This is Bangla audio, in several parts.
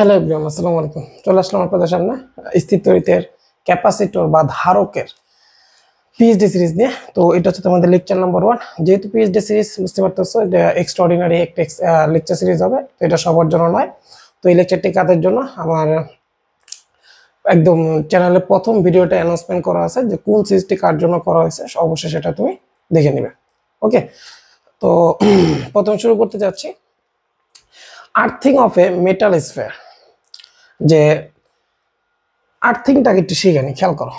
হ্যালো এভরিওয়ান, আসসালামু আলাইকুম। চলে আসলাম আপনাদের সামনে স্থির তড়িতের ক্যাপাসিটর বা ধারকের পিএইচডি সিরিজ নিয়ে। তো এটা হচ্ছে তোমাদের লেকচার নাম্বার 1। যেহেতু পিএইচডি সিরিজ বুঝতে পারতেছো, এটা এক্সট্রাঅর্ডিনারি একটা লেকচার সিরিজ হবে, তো এটা সবার জন্য নয়। তো এই লেকচারটি কাদের জন্য, আমার একদম চ্যানেলে প্রথম ভিডিওটা অ্যানাউন্সমেন্ট করা আছে যে কোন সিরিজটি কার জন্য করা হয়েছে, অবশ্যই সেটা তুমি দেখে নিবে। ওকে, তো প্রথম শুরু করতে যাচ্ছি earthing of A metal sphere. যে আর্থিংটাকে একটু শিখে নি, খেয়াল করো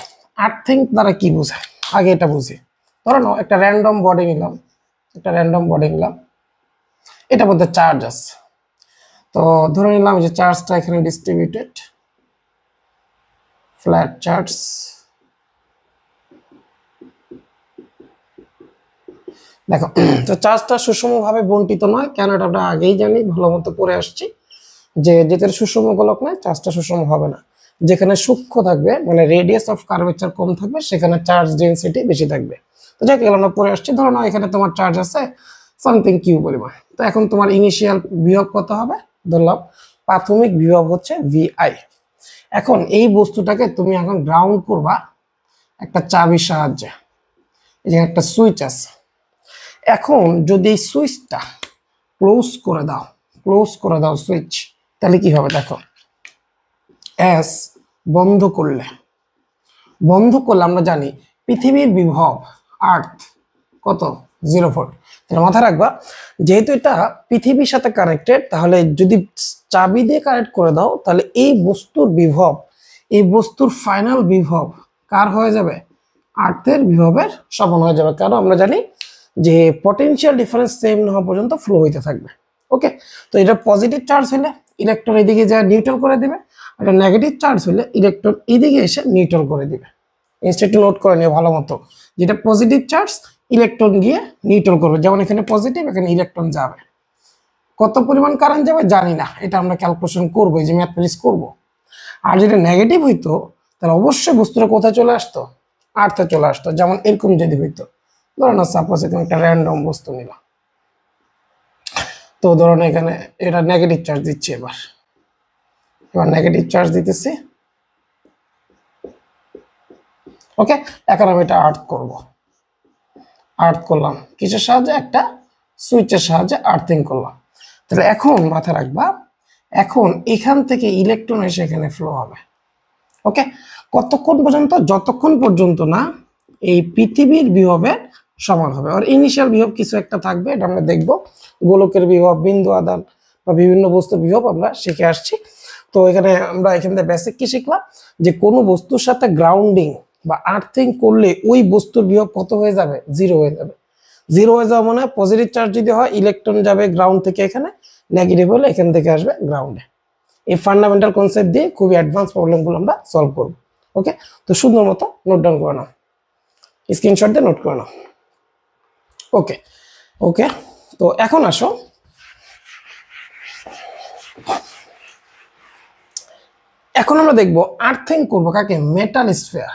আর্থিং দ্বারা কি বোঝায়। আগে এটা বুঝি। ধরো না, একটা র্যান্ডম বডি নিলাম, এটার মধ্যে চার্জ আছে। তো ধরে নিলাম যে চার্জটা এখানে ডিস্ট্রিবিউটেড, ফ্ল্যাট চার্জ। দেখো, তো চার্জটা সুষমভাবে বন্টিত নয়, কেন এটা আমরা আগেই জানি, ভালো মতো পড়ে আসছি যে যেটার সুষম গোলক নয় চার্জটা সুষম হবে না। যেখানে সূক্ষ্ম থাকবে, মানে রেডিয়াস অফ কার্ভেচার কম থাকবে, সেখানে চার্জ ডেনসিটি বেশি থাকবে। তো যাকে আমরা পড়ে আসছি, ধরো না এখানে তোমার চার্জ আছে সামথিং কিউ পরিমাণ। তো এখন তোমার ইনিশিয়াল বিভব কত হবে, ধরলাম প্রাথমিক বিভব হচ্ছে ভিআই। এখন এই বস্তুটাকে তুমি এখন গ্রাউন্ড করবা একটা চাবির সাহায্যে। এই যে একটা সুইচ আছে, এখন যদি এই সুইচটা ক্লোজ করে দাও সুইচ, তাহলে কি হবে দেখো। এস বন্ধ করলে আমরা জানি পৃথিবীর বিভব আর্থ কত, 0 ভোল্ট। তাহলে মাথায় রাখবা, যেহেতু এটা পৃথিবীর সাথে কানেক্টেড, তাহলে যদি চাবি দিয়ে কানেক্ট করে দাও, তাহলে এই বস্তুর বিভব, এই বস্তুর ফাইনাল বিভব কার হয়ে যাবে, আর্থের বিভবের সমান হয়ে যাবে। কারণ আমরা জানি যে পটেনশিয়াল ডিফারেন্স সেম না হওয়া পর্যন্ত ফ্লো হইতে থাকবে। ওকে, তো এটা পজিটিভ চার্জ হলে ইলেকট্রন এদিকে যা নিউট্রাল করে দিবে, আর নেগেটিভ চার্জ হলে ইলেকট্রন এদিকে এসে নিউট্রাল করে দিবে। ইনস্টেড নোট করে নিও ভালো মতো, যেটা পজিটিভ চার্জ ইলেকট্রন গিয়ে নিউট্রাল করবে। যেমন এখানে পজিটিভ, এখানে ইলেকট্রন যাবে। কত পরিমাণ কারেন্ট যাবে জানি না, এটা আমরা ক্যালকুলেশন করবো, যে ম্যাথমেটিক্স করবো। আর যেটা নেগেটিভ হইতো, তাহলে অবশ্যই বস্তুটা কোথায় চলে আসতো, আর্থে চলে আসতো। যেমন এরকম যদি হইতো, ধরো না সাপোজ এখানে একটা র্যান্ডম বস্তু নিলাম, তো ধরো না এখানে এটা নেগেটিভ চার্জ দিচ্ছে। এবার নেগেটিভ চার্জ দিতেছি। ওকে, এখন আমি এটা আর্থ করলাম কিসের সাহায্যে, একটা সুইচের সাহায্যে আর্থিং করলাম। তাহলে এখন মাথায় রাখবা, এখন এখান থেকে ইলেকট্রন এসে এখানে ফ্লো হবে। ওকে, কতক্ষণ পর্যন্ত, যতক্ষণ পর্যন্ত না এই পৃথিবীর বিভবের সমান হবে। আর ইনিশিয়াল বিভব কিছু একটা থাকবে, এটা আমরা দেখবো। গোলকের বিভব, বিন্দু আদান বা বিভিন্ন বস্তুর বিভব আমরা শিখে আসছি। তো এখানে আমরা এখান থেকে বেসিক কি শিখলাম, যে কোনো বস্তুর সাথে গ্রাউন্ডিং বা আর্থিং করলে ওই বস্তুর বিভব কত হয়ে যাবে, 0 হয়ে যাবে। 0 হয়ে যাওয়া মানে পজিটিভ চার্জ যদি হয় ইলেকট্রন যাবে গ্রাউন্ড থেকে এখানে, নেগেটিভ হলে এখান থেকে আসবে গ্রাউন্ডে। এই ফান্ডামেন্টাল কনসেপ্ট দিয়ে খুবই অ্যাডভান্স প্রবলেমগুলো আমরা সলভ করব। ওকে, তো সুন্দর মতো নোট ডাউন করে নাও, স্ক্রিনশট দিয়ে নোট করে নাও। ওকে ওকে, তো এখন আসো, এখন আমরা দেখবো আর্থিং করবো কাকে, মেটাল স্ফিয়ার,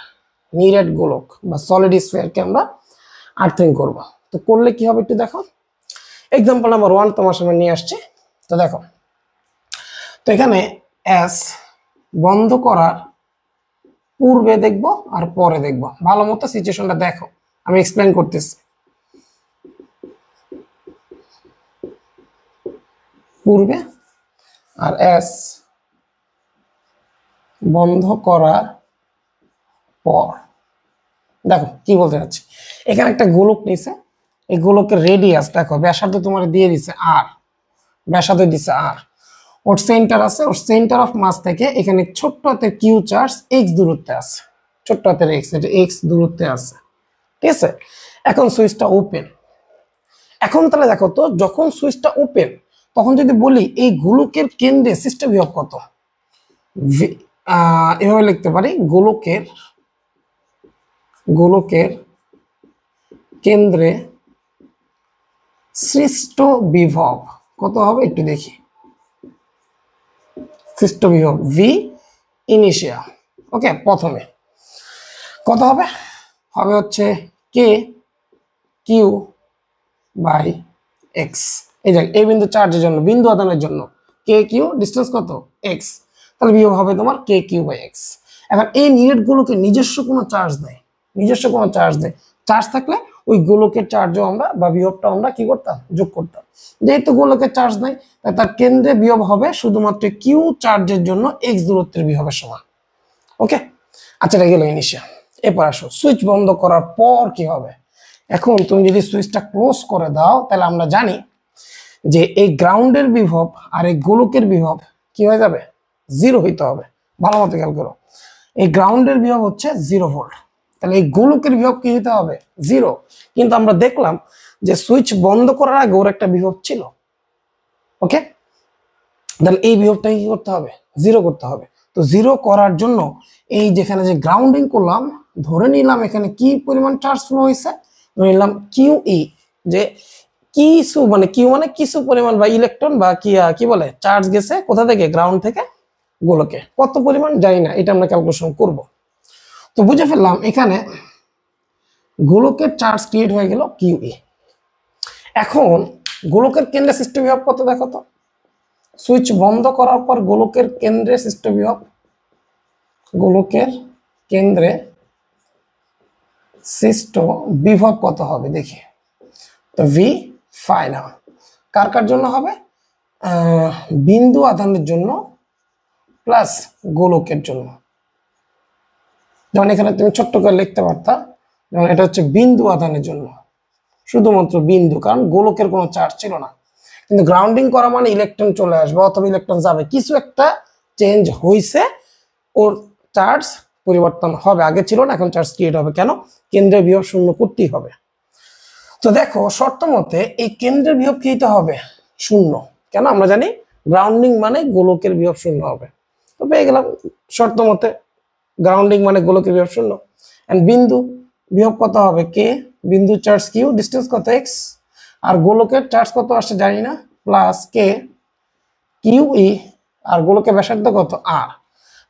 নিরেট গোলক বা সলিড স্ফিয়ারকে আমরা আর্থিং করব। তো করলে কি হবে একটু দেখো। এক্সাম্পল নাম্বার 1 তোমার সামনে নিয়ে আসছি। তো দেখো, তো এখানে এস বন্ধ করার পূর্বে দেখবো আর পরে দেখবো, ভালো মতো সিচুয়েশনটা দেখো, আমি এক্সপ্লেন করতেছি। পূর্বে আর এস বন্ধ করার পর। দেখো কি বলতে চাচ্ছি, এখানে একটা গোলক নিছে, এই গোলকের রেডিয়াস দেখো, ব্যাসার্ধ তোমার দিয়ে দিছে আর, ব্যাসার্ধ দিছে আর, ওর সেন্টার আছে, ওর সেন্টার অফ মাস থেকে এখানে ছোট্ট হাতের কিউ চার্জ এক্স দূরত্বে আছে, ছোট্ট হাতের এক্স, এটা এক্স দূরত্বে আছে। ঠিক আছে, এখন সুইচটা ওপেন। এখন তাহলে দেখো তো, যখন সুইচটা ওপেন, তখন যদি বলি এই গোলকের কেন্দ্রে সিস্টেম বিভব কত, এভাবে লিখতে পারি, গোলকের কেন্দ্রে সৃষ্ট বিভব কত হবে একটু দেখি। সৃষ্ট বিভব ভি ইনিশিয়াল। ওকে, প্রথমে কত হবে, হবে হচ্ছে কে কিউ বাই এক্স। এই যে এই বিন্দু চার্জের জন্য, বিন্দু আদানের জন্য কে কিউ, ডিস্টেন্স কত এক্স, তাহলে বিভব হবে তোমার কে কিউ বাই এক্স। এখন এই নিরেটগুলোকে নিজস্ব কোনো চার্জ দেয়, নিজস্ব কোনো চার্জ দেয়, চার্জ থাকলে ওই গোলকের চার্জও আমরা বা বিভবটা আমরা কি করতাম, যোগ করতাম। যেহেতু গোলকের চার্জ নাই, তাই তার কেন্দ্রে বিভব হবে শুধুমাত্র কিউ চার্জের জন্য এক্স দূরত্বের বিভবের সমান। ওকে, আচ্ছা এটা গেল ইনিশিয়াল। এরপর আসো সুইচ বন্ধ করার পর কি হবে। এখন তুমি যদি সুইচটা ক্লোজ করে দাও তাহলে আমরা জানি যে এই গ্রাউন্ডের বিভব আর এই গোলকের বিভব কি হয়ে যাবে, জিরো হইতে হবে। ভালো মতো খেয়াল করো, এই গ্রাউন্ডের বিভব হচ্ছে 0 ভোল্ট, তাহলে এই গোলকের বিভব কি হতে হবে, 0। কিন্তু আমরা দেখলাম যে সুইচ বন্ধ করার আগে ওর একটা বিভব ছিল। ওকে, তাহলে এই বিভবটা কি করতে হবে, 0 করতে হবে। তো 0 করার জন্য এই যেখানে যে গ্রাউন্ডিং করলাম, ধরে নিলাম এখানে কি পরিমাণ চার্জ ফ্লো হয়েছে, ধরে নিলাম কিউ ই, যে কিছু মানে কিউ মানে কিছু পরিমাণ বা ইলেকট্রন বা কি বলে চার্জ গেছে কোথা থেকে, গ্রাউন্ড থেকে গোলকে, কত পরিমাণ জানি না, এটা আমরা ক্যালকুলেশন করব। তো বুঝে ফেললাম এখানে গোলকের চার্জ ক্রিয়েট হয়ে গেল কিউ ই। এখন গোলকের কেন্দ্রে সৃষ্ট বিভব কত দেখো তো, সুইচ বন্ধ করার পর গোলকের কেন্দ্রে সৃষ্ট বিভব, গোলকের কেন্দ্রে সৃষ্ট বিভব কত হবে দেখি। তো ভি ফাইনাল কার কার জন্য হবে, বিন্দু আধানের জন্য প্লাস গোলকের জন্য। যেমন এখানে তুমি ছোট্ট করে লিখতে পারতা, যেমন এটা হচ্ছে বিন্দু আধানের জন্য, শুধুমাত্র বিন্দু, কারণ গোলকের কোনো চার্জ ছিল না। কিন্তু গ্রাউন্ডিং করা মানে ইলেকট্রন চলে আসবে অথবা ইলেকট্রন যাবে, কিছু একটা চেঞ্জ হয়েছে, ওর চার্জ পরিবর্তন হবে, আগে ছিল না এখন চার্জ ক্রিয়েট হবে। কেন, কেন্দ্রের বিভব শূন্য করতেই হবে। তো দেখো শর্ত মতে এই কেন্দ্রের বিভব কি হতে হবে, শূন্য। কেন, আমরা জানি গ্রাউন্ডিং মানে গোলকের বিভব শূন্য হবে। তো পেয়ে গেলাম শর্ত মতে গ্রাউন্ডিং মানে গোলকের বিভব শূন্য। এন্ড বিন্দু বিভব কত হবে, কে, বিন্দু চার্জ কিউ, ডিস্টেন্স কত এক্স, আর গোলকের চার্জ কত আসছে জানি না, প্লাস কে কিউ ই, আর গোলকের ব্যাসার্ধ কত আর।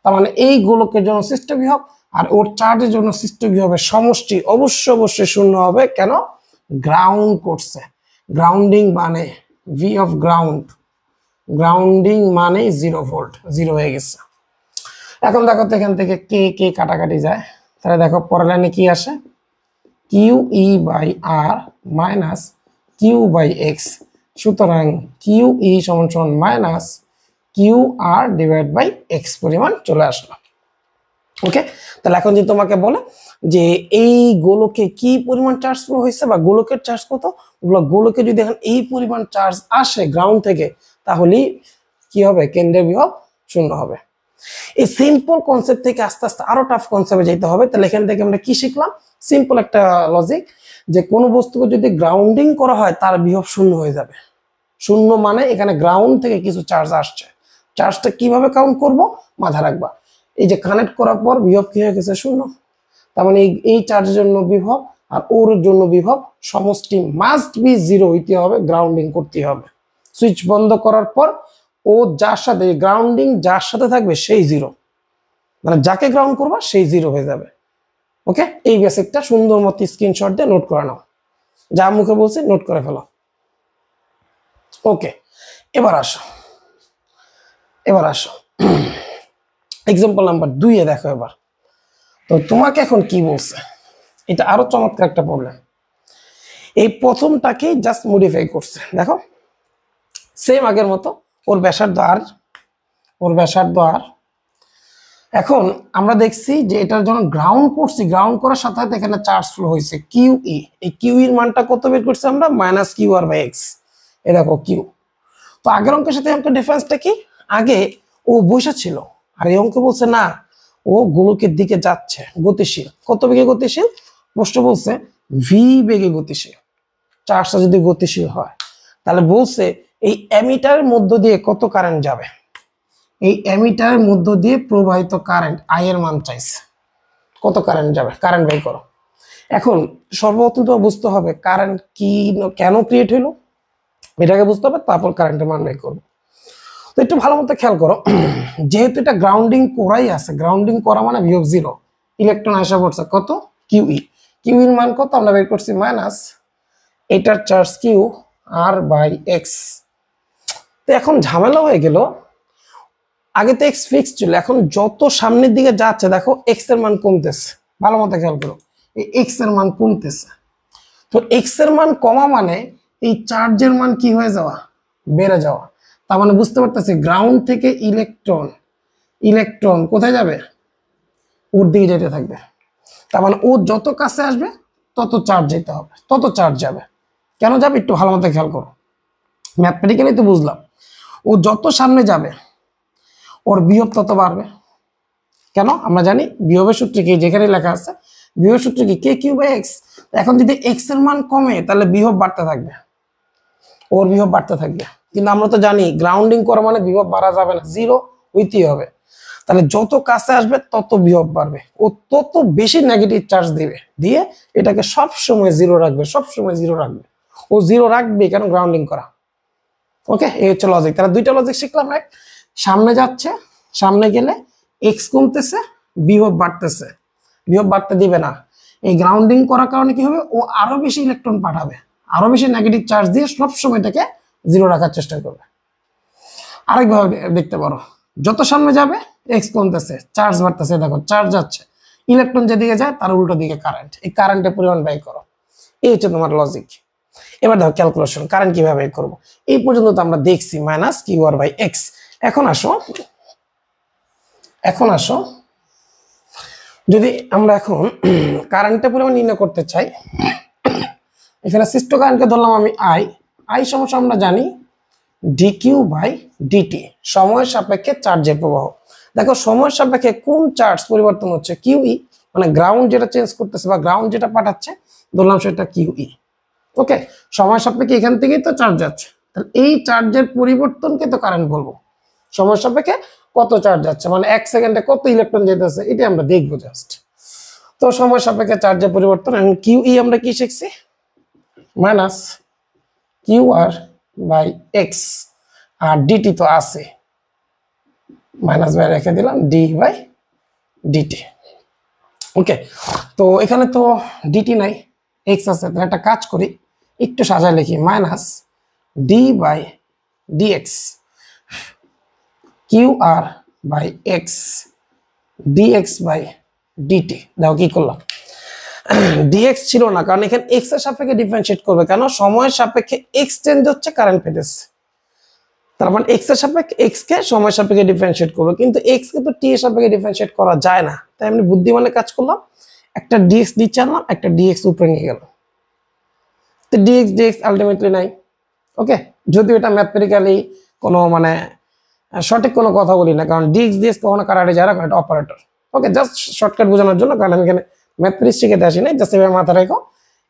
তার মানে এই গোলকের জন্য সৃষ্ট বিভব আর ওর চার্জের জন্য সৃষ্ট বিভবের সমষ্টি অবশ্যই শূন্য হবে। কেন, গ্রাউন্ড করছে, গ্রাউন্ডিং মানে ভি অফ গ্রাউন্ড, গ্রাউন্ডিং মানে 0 ভোল্ট, 0 হয়ে গেছে। এখন দেখো তো এখান থেকে কে কে কাটাকাটি যায়, তাহলে দেখো পরের লাইনে কি আসে, Q E by R minus Q by X, সুতরাং কিউ ই সমান সমান minus Q R divide by X পরিমাণ চলে আসলো। ওকে, তাহলে এখন যদি তোমাকে বলে যে এই গোলকে কি পরিমাণ চার্জ ফ্লো হয়েছে বা গোলকের চার্জ কত, ওগুলো গোলকে যদি এখন এই পরিমাণ চার্জ আসে গ্রাউন্ড থেকে, তাহলে কি হবে, কেন্দ্রের বিভব শূন্য হবে। এই সিম্পল কনসেপ্ট থেকে আস্তে আস্তে আরো টাফ কনসেপ্টে যেতে হবে। তাহলে এখান থেকে আমরা কি শিখলাম, সিম্পল একটা লজিক, যে কোনো বস্তুকে যদি গ্রাউন্ডিং করা হয় তার বিভব শূন্য হয়ে যাবে। শূন্য মানে এখানে গ্রাউন্ড থেকে কিছু চার্জ আসছে, চার্জটা কিভাবে কাউন্ট করব, মাথা রাখবা। এই যে কানেক্ট করার পর বিভব কি হয়ে গেছে, শূন্য। তার মানে এই চার্জের জন্য বিভব আর ওর জন্য বিভব সমষ্টি মাস্ট বি 0 হইতে হবে, গ্রাউন্ডিং করতে হবে। সুইচ বন্ধ করার পর ও যার সাথে গ্রাউন্ডিং যার সাথে থাকবে সেই 0, মানে যাকে গ্রাউন্ড করবা সেই 0 হয়ে যাবে। ওকে, এই বেসিকটা সুন্দর মতো স্ক্রিনশট দিয়ে নোট করে নাও, যা মুখে বলছি নোট করে ফেলো। ওকে, এবার আসো এক্সাম্পল নাম্বার 2 এ দেখো। এবার তো তোমাকে এখন কি বলছে, এটা আরো চমৎকার একটা প্রবলেম। এই প্রথমটাকে জাস্ট মডিফাই করছে, দেখো সেম আগের মতো, ওর ব্যাসার্ধ আর। এখন আমরা দেখছি যে এটার যখন গ্রাউন্ড করছি, গ্রাউন্ড করার সাথে সাথে এখানে চার্জ ফ্লো হয়েছে কিউ ই। এই কিউ এর মানটা কত বের করছি আমরা, minus Q R by X. এ দেখো কিউ। তো আগের অঙ্কের সাথে অঙ্কের ডিফারেন্সটা কি, আগে ও বসে ছিল আর এই অঙ্কে বলছে না ও গোলকের দিকে যাচ্ছে, গতিশীল। কত বেগে গতিশীল, প্রশ্ন বলছে ভি বেগে গতিশীল। চার্জটা যদি গতিশীল হয় তাহলে বলছে এই অ্যামিটারের মধ্য দিয়ে কত কারেন্ট যাবে, এই অ্যামিটারের মধ্য দিয়ে প্রবাহিত কারেন্ট আই এর মান চাইছে, কত কারেন্ট যাবে, কারেন্ট বের করো। এখন সর্বপ্রথম তো বুঝতে হবে কারেন্ট কি কেন ক্রিয়েট হইলো, এটাকে বুঝতে হবে, তারপর কারেন্টের মান বের করবো। তো একটু ভালো মতো খেয়াল করো, যেহেতু এটা গ্রাউন্ডিং করাই আছে, গ্রাউন্ডিং করা মানে বিভব 0, ইলেকট্রন আসা পড়ছে কত, কিউই। কিউইর মান কত আমরা বের করছি, মাইনাস এটার charge Q R by X. তো এখন ঝামেলা হয়ে গেল, আগে তো এক্স ফিক্স ছিল, এখন যত সামনের দিকে যাচ্ছে দেখো এক্স এর মান কমতেছে। ভালো মতো খেয়াল করো, এই এক্স এর মান কমতেছে। তো এক্স এর মান কমা মানে এই চার্জের মান কি হয়ে যাওয়া, বেড়ে যাওয়া। তার মানে বুঝতে পারতেছি গ্রাউন্ড থেকে ইলেকট্রন কোথায় যাবে, ওর দিকে যেতে থাকবে। তার মানে ও যত কাছে আসবে তত চার্জ যেতে হবে, তত চার্জ যাবে। কেন যাবে একটু ভালো মতো খেয়াল করো, ম্যাথমেটিক্যালি তো বুঝলাম। ও যত সামনে যাবে ওর বিভব তত বাড়বে। কেন আমরা জানি বিভবের সূত্র কি, যেখানে লেখা আছে বিভবের সূত্র কি, কে কিউ বাই এক্স। এখন যদি এক্স এর মান কমে তাহলে বিভব বাড়তে থাকবে, ওর বিভব বাড়তে থাকবে। কিন্তু আমরা তো জানি গ্রাউন্ডিং করা মানে বিভব বাড়া যাবে না, জিরো হইতেই হবে। তাহলে যত কাছে আসবে তত বিভব বাড়বে, ও তত বেশি নেগেটিভ চার্জ দিবে, দিয়ে এটাকে সব সময় জিরো রাখবে, সব সময় জিরো রাখবে। ও জিরো রাখবে কেন, গ্রাউন্ডিং করা। ওকে, এই হচ্ছে লজিক। তাহলে দুইটা লজিক শিখলাম। এক, সামনে যাচ্ছে, সামনে গেলে এক্স কমতেছে, বিভব বাড়তেছে, বিভব বাড়তে দিবে না। এই গ্রাউন্ডিং করার কারণে কি হবে, ও আরো বেশি ইলেকট্রন পাঠাবে, আরো বেশি নেগেটিভ চার্জ দিয়ে সব সময় এটাকে জিরো রাখার চেষ্টা করবে। আরেকভাবে দেখতে পারো, যত সামনে যাবে এক্স কমতেছে, চার্জ বাড়তেছে, দেখো চার্জ যাচ্ছে, ইলেকট্রন যেদিকে যায় তার উল্টো দিকে কারেন্ট, এই কারেন্টের পরিমাণ ব্যয় করো। এই হচ্ছে তোমার লজিক। এবার দেখো ক্যালকুলেশন, কারেন্ট কিভাবে ব্যয় করবো। এই পর্যন্ত তো আমরা দেখছি minus Q R by X. এখন আসো যদি আমরা এখন কারেন্টের পরিমাণ নির্ণয় করতে চাই, এখানে সৃষ্ট কারেন্টকে ধরলাম আমি আই সমস্যা আমরা জানি ডিকিউ বাই ডিটি, সময়ের সাপেক্ষে চার্জের প্রবাহ। দেখো সময়ের সাপেক্ষে কোন চার্জ পরিবর্তন হচ্ছে, কিউই, মানে গ্রাউন্ড যেটা চেঞ্জ করতেছে বা গ্রাউন্ড যেটা পাঠাচ্ছে ধরলাম সেটা কিউই। ওকে, সময়ের সাপেক্ষে এখান থেকেই তো চার্জ যাচ্ছে, তাহলে এই চার্জের পরিবর্তনকে তো কারেন্ট বলবো। সময়ের সাপেক্ষে কত চার্জ যাচ্ছে মানে এক সেকেন্ডে কত ইলেকট্রন যেতেছে, এটা আমরা দেখবো জাস্ট। তো সময়ের সাপেক্ষে চার্জের পরিবর্তন, এখন কিউই আমরা কি শিখছি, minus Q R by x, আর ডিটি তো আছে, মাইনাস বাই রেখে দিলাম ডি বাই ডিটি। ওকে, তো এখানে তো ডিটি নাই, এক্স আছে, তাহলে একটা কাজ করি, একটু সাজায় লিখি, minus d by dx Q R by x dx by dt. দেখো কি করলাম, ডিএক্স ছিল না কারণ এখানে এক্স এর সাপেক্ষে ডিফারেন্সিয়েট করবে, কেন সময়ের সাপেক্ষে এক্স চেঞ্জ হচ্ছে, কারেন্ট পেতেছে, তার মানে এক্স এর সাপেক্ষে এক্স কে সময়ের সাপেক্ষে ডিফারেন্সিয়েট করবো, কিন্তু এক্স কে তো টি এর সাপেক্ষে ডিফারেন্সিয়েট করা যায় না। তাই আমি বুদ্ধিমানের কাজ করলাম, একটা ডিএক্স দিচ্ছে আনলাম, একটা ডিএক্স উপরে নিয়ে গেল, তো ডিএক্স আলটিমেটলি নাই। ওকে, যদিও এটা ম্যাথমেটিক্যালি কোনো মানে সঠিক কোনো কথা বলি না, কারণ ডিএক্স কখনো কারাটে যায় না, কারণ এটা অপারেটর। ওকে, জাস্ট শর্টকাট বোঝানোর জন্য, কারণ আমি এখানে ম্যাথমেটিক্স শিখেতে আসি নাই, জাস্ট এভাবে মাথা রেখো।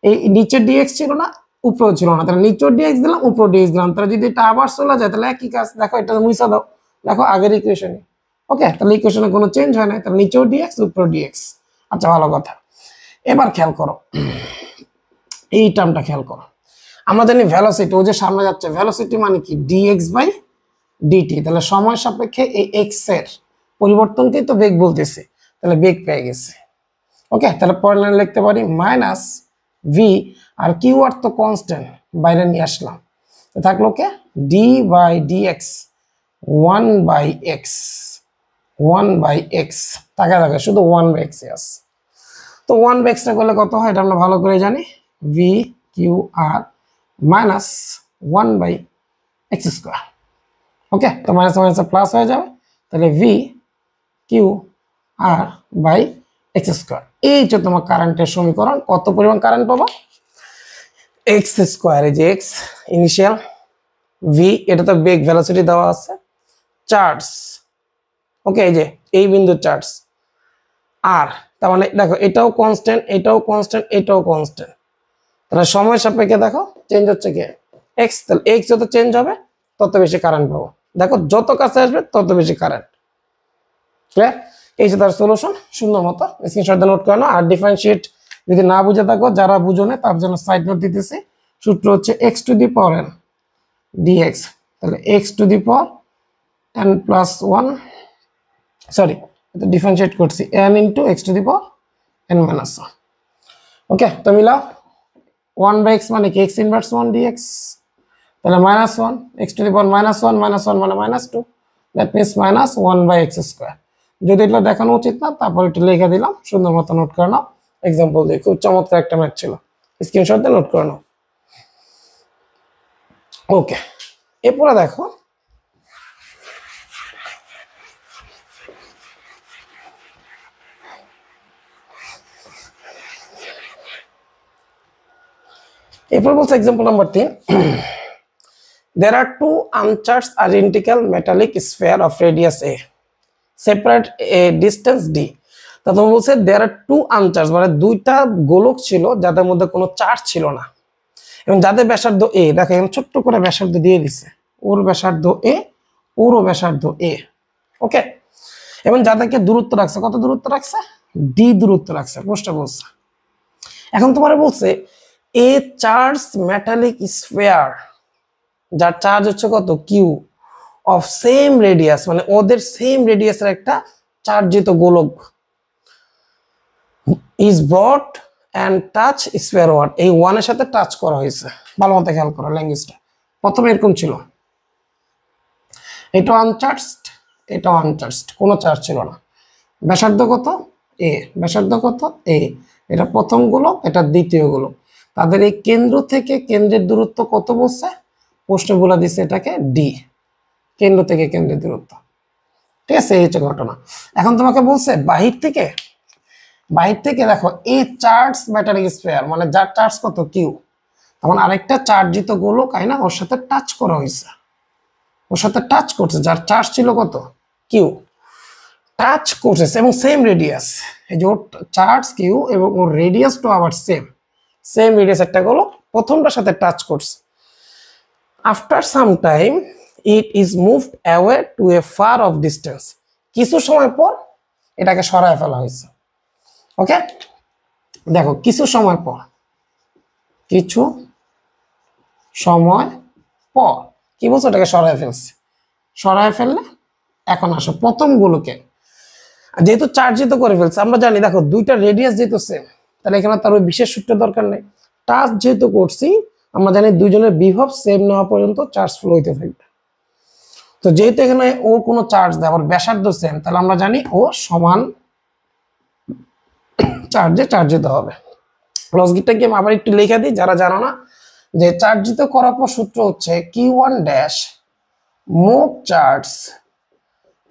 এই নিচের ডিএক্স ছিল না, উপরেও ছিল না, তাহলে নিচের ডিএক্স দিলাম, উপর ডিএক্স দিলাম, তাহলে যদি এটা আবার চলে যায় তাহলে একই কাজ। দেখো এটা মুছা দাও, দেখো আগের ইকুয়েশনে। ওকে, তাহলে ইকুয়েশনে কোনো চেঞ্জ হয় না, তাহলে নিচেও ডিএক্স উপরেও ডিএক্স। আচ্ছা, ভালো কথা। এবার খেয়াল করো এই টার্মটা, খেয়াল করো, আমরা জানি ভেলোসিটি, ও যে সামনে যাচ্ছে, ভেলোসিটি মানে কি ডিএক্স বাই ডিটি, তাহলে সময় সাপেক্ষে এই এক্স এর পরিবর্তনকেই তো বেগ বলতেছে, তাহলে বেগ পেয়ে গেছে। ওকে, তাহলে পরের লাইনে লিখতে পারি মাইনাস ভি, আর কিউ আর তো কনস্ট্যান্ট বাইরে নিয়ে আসলাম, থাকলো K D by dx 1/x টাকা শুধু 1/x আছে। তো 1/x করলে কত হয় এটা আমরা ভালো করে জানি, V Q R minus 1/x²। ওকে, তো মাইনাস মাইনাস প্লাস হয়ে যাবে, তাহলে V Q R by x²। এই যে তোমার কারেন্টের সমীকরণ, কত পরিমাণ কারেন্ট পাবো, x², এই যে x ইনিশিয়াল, ভি এটা তো বেগ ভেলোসিটি দেওয়া আছে, চার্জ, ওকে এই যে এই বিন্দুর চার্জ, আর তার মানে দেখো এটাও কনস্ট্যান্ট, এটাও কনস্ট্যান্ট, এটাও কনস্ট্যান্ট, তাহলে সময় সাপেক্ষে দেখো চেঞ্জ হচ্ছে কি এক্স, তাহলে এক্স যত চেঞ্জ হবে তত বেশি কারেন্ট পাবো। দেখো যত কাছে আসবে তত বেশি কারেন্ট। ক্লিয়ার? এই যে তার সলিউশন, সুন্দর মতো স্ক্রিনশট দিয়ে নোট করে নাও। আর ডিফারেন্সিয়েট যদি না বুঝে থাকো, যারা বুঝো না তার জন্য সাইড নোট দিতেছি। সূত্র হচ্ছে x to the power n dx, তাহলে x to the power n plus 1, sorry এটা ডিফারেন্সিয়েট করছি, n into x to the power n minus 1। ওকে, তো মিলাও, 1/x মানে কি x ইনভার্স 1 dx, তাহলে -1 x⁻1 মানে -2, দ্যাট মিনস -1/x²। যদি এটা দেখানো উচিত না, তারপর একটু লিখে দিলাম, সুন্দর মতো নোট করে নাও। এক্সাম্পল দিয়ে খুব চমৎকার একটা ম্যাথ ছিল, স্ক্রিনশট দিয়ে নোট করে নাও। ওকে, এরপরে দেখো এরপর বলছে example number 3, there are two uncharged identical metallic sphere of radius a separate a distance d। তারপর বলছে there are two uncharged, মানে দুইটা গোলক ছিল যাদের মধ্যে কোনো চার্জ ছিল না এবং যাদের ব্যাসার্ধ a, দেখো এখানে ছোট্ট করে ব্যাসার্ধ দিয়ে দিছে, ওর ব্যাসার্ধ a, ওরও ব্যাসার্ধ a। ওকে, এবং যাদেরকে দূরত্ব রাখছে, কত দূরত্ব রাখছে, d দূরত্ব রাখছে, প্রশ্ন বলছে। এখন তোমার বলছে এ চার্জ মেটালিক স্ফিয়ার, যার চার্জ হচ্ছে কত কিউ, অফ সেম রেডিয়াস, মানে ওদের সেম রেডিয়াসের একটা চার্জিত গোলক is ব্রট and touch sphere one, এই ওয়ানের সাথে টাচ করা হয়েছে। ভালো মতো খেয়াল করো ল্যাঙ্গুয়েজটা, প্রথমে এরকম ছিল, এটা আনচার্জড, এটা আনচার্জড, কোনো চার্জ ছিল না। ব্যাসার্ধ কত এ, ব্যাসার্ধ কত এ, এটা প্রথম গোলক, এটা দ্বিতীয় গোলক, তাদের এই কেন্দ্র থেকে কেন্দ্রের দূরত্ব কত বলছে, প্রশ্ন বলে দিচ্ছে এটাকে ডি, কেন্দ্র থেকে কেন্দ্রের দূরত্ব। ঠিক আছে, এই হচ্ছে ঘটনা। এখন তোমাকে বলছে বাহির থেকে দেখো এ চার্জ মেটালিক স্ফিয়ার, মানে যার চার্জ কত কিউ, তখন আরেকটা চার্জিত গোলক আইনা ওর সাথে টাচ করা হয়েছে, ওর সাথে টাচ করছে, যার চার্জ ছিল কত কিউ, টাচ করছে এবং সেম রেডিয়াস, এই যে ওর চার্জ কিউ এবং ওর রেডিয়াসটা আবার সেম রেডিয়াস একটা গোলক প্রথমটার সাথে টাচ করছে। After some time it is moved away two A far off distance, কিছু সময় পর এটাকে সরায় ফেলা হয়েছে। ওকে, দেখো কিছু সময় পর কি বলছো, এটাকে সরায় ফেলছে। সরায় ফেললে এখন আসো প্রথম গুলোকে, যেহেতু চার্জিত করে ফেলছে, আমরা জানি দেখো দুইটা রেডিয়াস যেহেতু সেম, তাহলে এখানে তার ওই বিশেষ সূত্র দরকার নেই। টাচ যেহেতু করছি, আমরা জানি দুইজনের বিভব সেম নেওয়া পর্যন্ত চার্জ ফ্লো হইতে থাকবে। তো যেহেতু এখানে ও কোনো চার্জ দেয়, আবার ব্যাসার্ধ সেম, তাহলে আমরা জানি ও সমান চার্জে চার্জিত হবে। লজিকটাকে আমি আবার একটু লিখে দিই যারা জানো না, যে চার্জিত করার পর সূত্র হচ্ছে Q1 ড্যাশ মোট চার্জ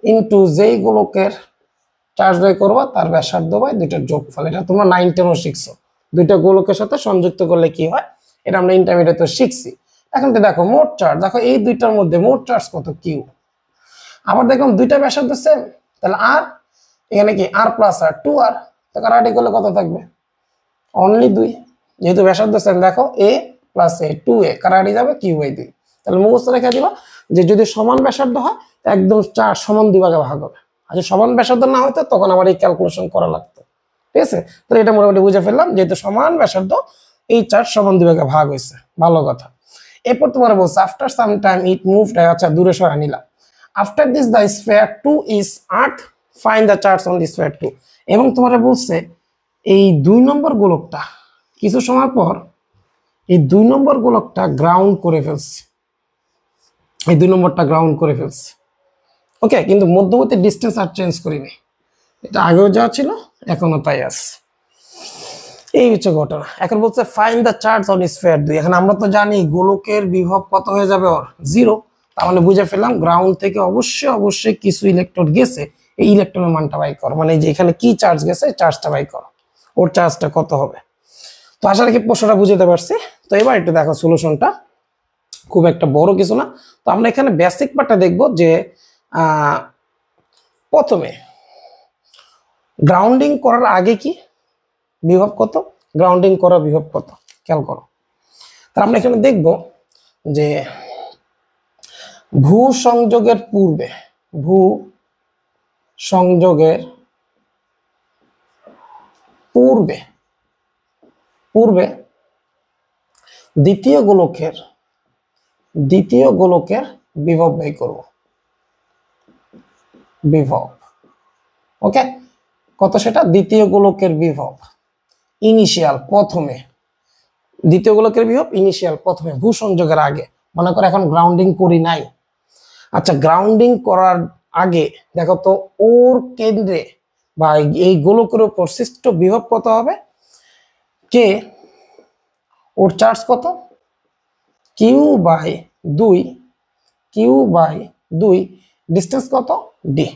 ইনটু যেই গোলকের চার্জ বের করবা তার ব্যাসার্ধ বাই দুইটার যোগফল। এটা তোমরা 9, 10 শিখছো, দুইটা গোলকের সাথে সংযুক্ত করলে কি হয়, এটা আমরা ইন্টারমিডিয়েটে শিখছি। এখন তো দেখো মোট চার্জ, দেখো এই দুইটার মধ্যে মোট চার্জ কত কিউ, আবার দেখলাম দুইটা ব্যাসার্ধ সেম, তাহলে আর এখানে কি আর প্লাস আর 2r, তো কাটাকাটি করলে কত থাকবে অনলি 2, যেহেতু ব্যাসার্ধ সেম, দেখো a প্লাস a 2a, কাটাকাটি যাবে q/2। তাহলে মুখস্থ রেখে দিবা যে যদি সমান ব্যাসার্ধ হয় একদম 4 সমান 2 ভাগে ভাগ হবে, আর যদি সমান ব্যাসার্ধ না হতো তখন আবার এই ক্যালকুলেশন করা লাগতো। ঠিক আছে, তাহলে এটা মোটামুটি বুঝে ফেললাম, যেহেতু সমান ব্যাসার্ধ এই 4 সমান 2 ভাগে ভাগ হয়েছে, ভালো কথা। এরপর তোমার বলছে after some time it moved, আচ্ছা দূরে সরা নিলাম। After this the sphere 2 is earth, find the charge on the sphere 2। এবং তোমার বলছে এই 2 নম্বর গোলকটা কিছু সময় পর এই 2 নম্বর গোলকটা গ্রাউন্ড করে ফেলছে, এই 2 নম্বরটা গ্রাউন্ড করে ফেলছে। ওকে, কিন্তু মধ্যবর্তী ডিস্টেন্স আর চেঞ্জ করিনি, এটা আগেও যা ছিল এখনো তাই আছে। এই হচ্ছে ঘটনা। এখন বলছে find the charge on sphere 2। এখন আমরা তো জানি গোলকের বিভব কত হয়ে যাবে ওর 0, তার মানে বুঝে ফেললাম গ্রাউন্ড থেকে অবশ্যই কিছু ইলেকট্রন গেছে, এই ইলেকট্রনের মানটা বাই করো, মানে যে এখানে কি চার্জ গেছে চার্জটা বাই করো, ওর চার্জটা কত হবে। তো আশা রাখি প্রশ্নটা বুঝতে পারছি। তো এবার একটু দেখো সলিউশনটা, খুব একটা বড় কিছু না। তো আমরা এখানে বেসিক পার্টটা দেখব যে প্রথমে গ্রাউন্ডিং করার আগে কি বিভব কত, গ্রাউন্ডিং করার বিভব কত খেয়াল করো। তাহলে আমরা এখানে দেখব যে ভূ সংযোগের পূর্বে দ্বিতীয় গোলকের বিভব বের করব, বিভব। ওকে, কত সেটা, দ্বিতীয় গোলকের বিভব ইনিশিয়াল প্রথমে, দ্বিতীয় গোলকের বিভব ইনিশিয়াল প্রথমে ভূ সংযোগের আগে, মনে করো এখন গ্রাউন্ডিং করি নাই। আচ্ছা, গ্রাউন্ডিং করার আগে দেখো তো ওর কেন্দ্রে বা এই গোলকের উপর সৃষ্ট বিভব কত হবে? কে, ওর চার্জ কত? Q by 2, Q by 2, distance কত? ডি।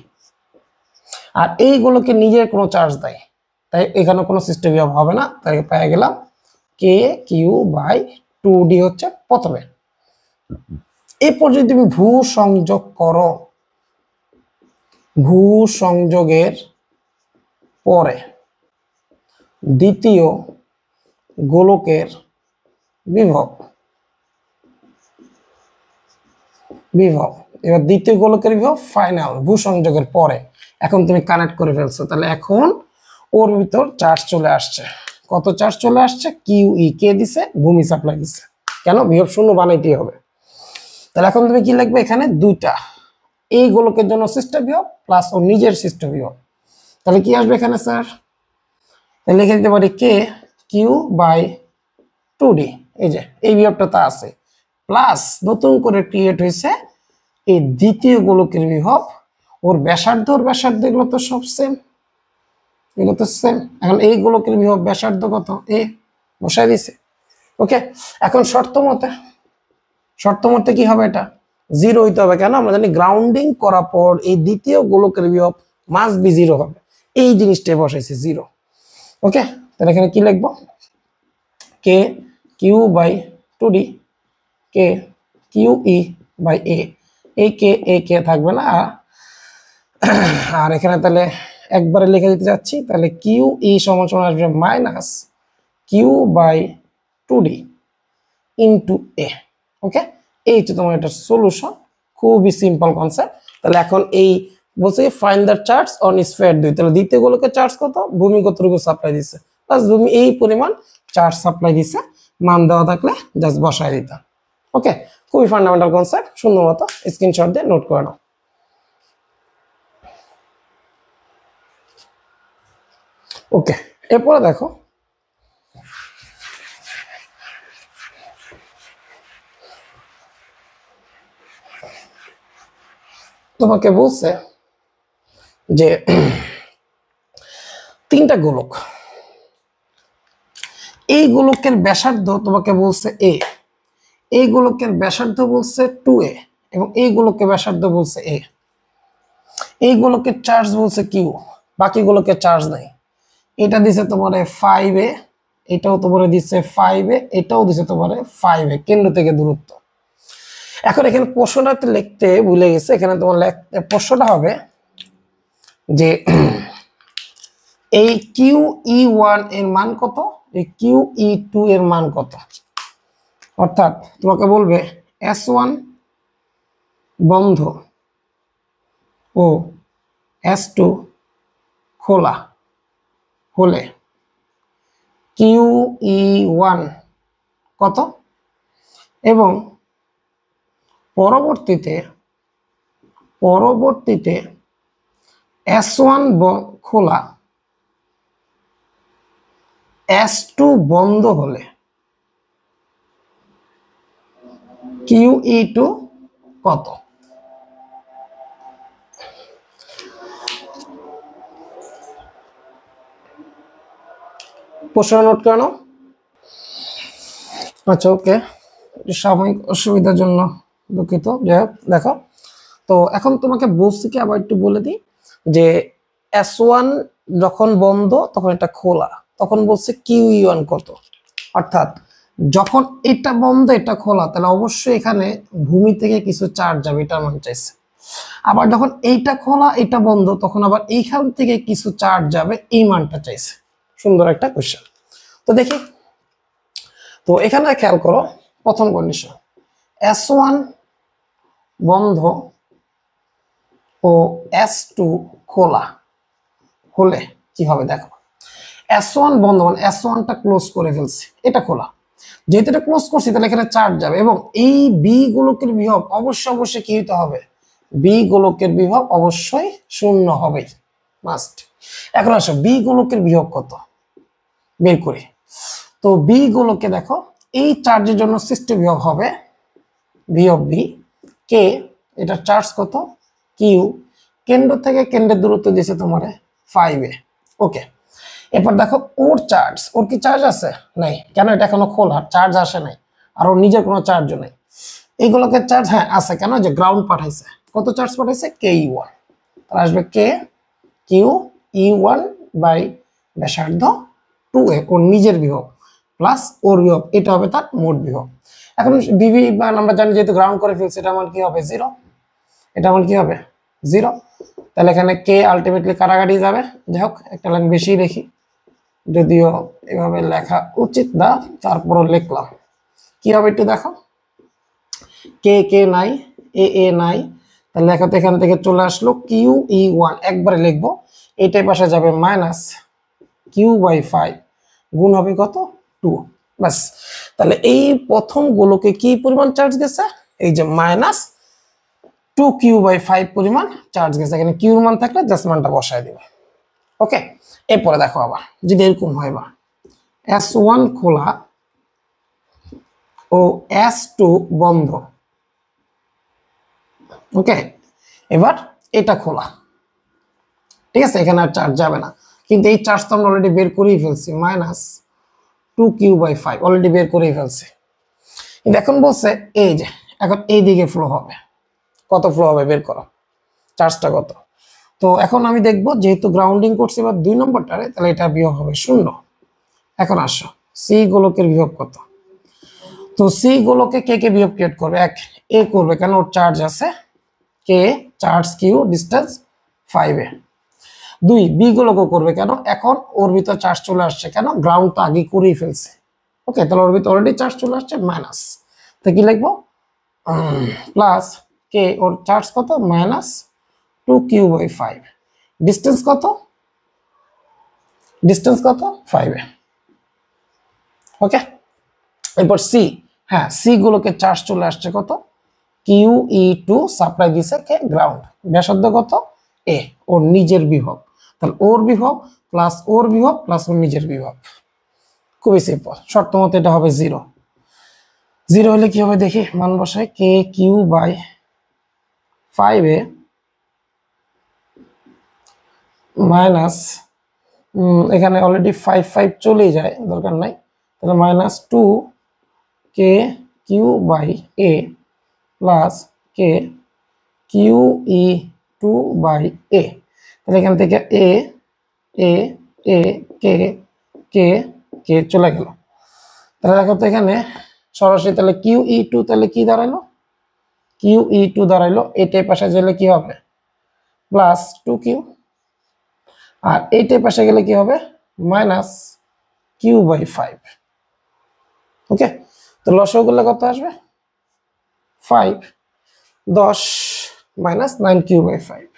আর এই গোলকে নিজের কোনো চার্জ দেয়, তাই এখানে কোনো সৃষ্ট বিভব হবে না। তাই পেয়ে গেলাম কে কিউ বাই 2d হচ্ছে প্রথমে। এরপর যদি তুমি ভূ সংযোগ করো, ভূ সংযোগের পরে দ্বিতীয় গোলকের বিভব, এবার দ্বিতীয় গোলকের বিভব ফাইনাল ভূ সংযোগের পরে এখন তুমি কানেক্ট করে ফেলছো, তাহলে এখন ওর ভিতর চার্জ চলে আসছে। কত চার্জ চলে আসছে? কিউ ই, কে দিছে? ভূমি সাপ্লাই দিছে। কেন? বিভব শূন্য বানাইতেই হবে। তাহলে এখন তুমি কি লিখবে এখানে? দুইটা, এই গোলকের জন্য সৃষ্ট বিভব প্লাস ও নিজের সৃষ্ট বিভব। তাহলে কি আসবে এখানে স্যার? তাহলে লিখে দিতে পারি কে কিউ বাই 2d, এই যে এই বিভবটা তা আছে, প্লাস নতুন করে ক্রিয়েট হয়েছে এই দ্বিতীয় গোলকের বিভব। ওর ব্যাসার্ধ, ওর ব্যাসার্ধ এগুলো তো সব সেম, এগুলো তো সেম। এখন এই গোলকের বিভব ব্যাসার্ধ কত? এ বসাই দিছে। ওকে, এখন শর্ত মতে কি হবে? এটা 0 হইতে হবে। কেন? আমরা জানি গ্রাউন্ডিং করার পর এই দ্বিতীয় গোলকের বিভব মাস্ট বি 0 হবে, এই জিনিসটাই বসাইছে 0। ওকে, তাহলে এখানে কি লিখবো? K Q by 2d, K Q E by A, এই কে থাকবে না। আর এখানে তাহলে একবারে লিখে দিতে যাচ্ছি, তাহলে কিউ ই সমান আসবে minus Q by 2d into A. Okay, এই তো তোমার এটা সলিউশন, খুবই সিম্পল কনসেপ্ট। তাহলে এখন এই বলছে find the charge on sphere 2, তাহলে দ্বিতীয় গোলকের চার্জ কত? ভূমি কতটুকু সাপ্লাই দিচ্ছে, প্লাস ভূমি এই পরিমাণ চার্জ সাপ্লাই দিচ্ছে, মান দেওয়া থাকলে জাস্ট বসায় দিতাম। ওকে, খুবই ফান্ডামেন্টাল কনসেপ্ট, সুন্দর মতো স্ক্রিনশট দিয়ে নোট করে নাও। ওকে, এরপরে দেখো তোমাকে বলছে যে তিনটা গোলক, এই গোলকের ব্যাসার্ধ তোমাকে বলছে এ, এই গোলকের ব্যাসার্ধ বলছে 2a, এবং এই গোলকের ব্যাসার্ধ বলছে এ। এই গোলকের চার্জ বলছে কিউ, বাকি গোলকের চার্জ নাই। এটা দিছে তোমার 5a, এটাও তোমার দিচ্ছে 5a, এটাও দিছে তোমার 5a, কেন্দ্র থেকে দূরত্ব। এখন এখানে প্রশ্নটাতে লিখতে ভুলে গেছে, এখানে তোমার প্রশ্নটা হবে যে এই কিউ ই 1 এর মান কত, এই কিউ ই 2 এর মান কত। অর্থাৎ তোমাকে বলবে S1 বন্ধ ও S2 খোলা হলে কিউ ই 1 কত, এবং পরবর্তীতে S1 খোলা S2 বন্ধ হলে কিউ ই 2 কত। প্রশ্ন নোট কেন? আচ্ছা, ওকে, সাময়িক অসুবিধার জন্য দুঃখিত। যাই হোক, দেখো তো এখন তোমাকে বলছি কি, আবার একটু বলে দিই যে S1 যখন বন্ধ তখন এটা খোলা, তখন বলছে কিউ ই 1 কত। অর্থাৎ যখন এটা বন্ধ এটা খোলা, তাহলে অবশ্যই এখানে ভূমি থেকে কিছু চার্জ যাবে, এটা মান চাইছে। আবার যখন এইটা খোলা এটা বন্ধ, তখন আবার এইখান থেকে কিছু চার্জ যাবে, এই মানটা চাইছে। সুন্দর একটা কোশ্চেন। তো দেখি, তো এখানে খেয়াল করো, প্রথম কন্ডিশন S1 বন্ধ ও S2 খোলা হলে কি হবে দেখো। S1 বন্ধ মানে S1টা ক্লোজ করে ফেলছি, এটা খোলা, যেহেতু এটা ক্লোজ করছি তাহলে এখানে চার্জ যাবে, এবং এই বি গোলকের বিভব অবশ্যই কি হতে হবে? বি গোলকের বিভব অবশ্যই শূন্য হবে, মাস্ট। এখন আসো বি গোলকের বিভব কত বের করি। তো বি গোলকে দেখো এই চার্জের জন্য সৃষ্ট বিভব হবে ভি অফ বি, কে এটা চার্জ কত কিউ, কেন্দ্র থেকে কেন্দ্রের দূরত্ব দিয়েছে তোমার 5a। ওকে, এরপর দেখো ওর চার্জ, ওর কি চার্জ আছে? নাই, কেন? এটা এখনো খোলা, চার্জ আসে নাই, আর ওর নিজের কোনো চার্জও নাই। এইগুলোকে চার্জ হ্যাঁ আছে, কেন? যে গ্রাউন্ড পাঠাইছে, কত চার্জ পাঠাইছে? কে ই ওয়ান, তাহলে আসবে কে কিউ ই ওয়ান বাই ব্যাসার্ধ 2a, ওর নিজের বিভব প্লাস ওর বিভব, এটা হবে তার মোট বিভব। এখন বিভি মান আমরা জানি যেহেতু গ্রাউন্ড করে ফেলছি, এটা মান কি হবে? 0। এটা মান কি হবে? 0। তাহলে এখানে কে আলটিমেটলি কাটাকাটি যাবে। যাই হোক, একটা লাইন বেশি লিখি, যদিও এভাবে লেখা উচিত না, তারপরও লিখলাম। কি হবে একটু দেখো, কে কে নাই, এ নাই, তাহলে লেখা তো এখান থেকে চলে আসলো কিউ ই ওয়ান, একবারে লিখবো, এইটাই পাশে যাবে মাইনাস কিউ বাই 5, গুণ হবে কত? 2। বাস, তাহলে এই প্রথম গোলকে কি পরিমাণ চার্জ গেছে? এই যে মাইনাস 2q/5 পরিমাণ চার্জ গেছে। এখানে কিউর মান থাকলে জাস্ট মানটা বসায় দিবে। ওকে, এরপরে দেখো আবার যদি এরকম হয়, বা S1 খোলা ও S2 বন্ধ। ওকে, এবার এটা খোলা, ঠিক আছে, এখানে আর চার্জ যাবে না, কিন্তু এই চার্জ তো আমরা অলরেডি বের করেই ফেলছি, মাইনাস 2q/5 অলরেডি বের করেই ফেলছি। কিন্তু এখন বলছে এই যে এখন এই দিকে ফ্লো হবে, কত ফ্লো হবে বের করো, চার্জটা কত। তো এখন আমি দেখবো, যেহেতু গ্রাউন্ডিং করছি এবার 2 নম্বরটারে, তাহলে এটা বিভব হবে 0। এখন আসো, সি গোলকের বিভব কত? তো সি গোলকে কে কে বিভব ক্রিয়েট করবে? 1 এ করবে, কেন? ওর চার্জ আছে কে, charge Q, distance 5a। 2 B গোলকও করবে, কেন? এখন ওর ভিতর চার্জ চলে আসছে, কেন? গ্রাউন্ড তো আগে করেই ফেলছে। ওকে, তাহলে ওর ভিতর অলরেডি চার্জ চলে আসছে, মাইনাস, তো কি লিখবো? প্লাস কে, ওর চার্জ কত? মাইনাস 2q/5, ডিস্টেন্স কত? ডিস্টেন্স কত? 5a। ওকে, এরপর সি, হ্যাঁ সি গুলোকে চার্জ চলে আসছে কত? QE2 সাপ্লাই দিছে কে? গ্রাউন্ড, ব্যাসার্ধ কত? এ, ওর নিজের বিভব, তাহলে ওর বিভব প্লাস ওর বিভব প্লাস ওর নিজের বিভব, খুবই সিম্পল। শর্ত মতো এটা হবে 0। 0 হলে কি হবে দেখি, মান বসায়, KQ/5a মাইনাস, এখানে অলরেডি 5 চলেই যায়, দরকার নাই, তাহলে মাইনাস 2KQ/a প্লাস KQE2/a, তাহলে এখান থেকে এ এ এ কে কে কে চলে গেল। তাহলে দেখো তো এখানে সরাসরি, তাহলে QE2 তাহলে কি দাঁড়াইলো? QE2 দাঁড়াইলো, এটাই পাশে গেলে কি হবে? প্লাস 2q, আর এইটাই পাশে গেলে কি হবে? Minus q/5। ওকে, তো লসাগু করলে কত আসবে? 5, 10 মাইনাস 9q/5।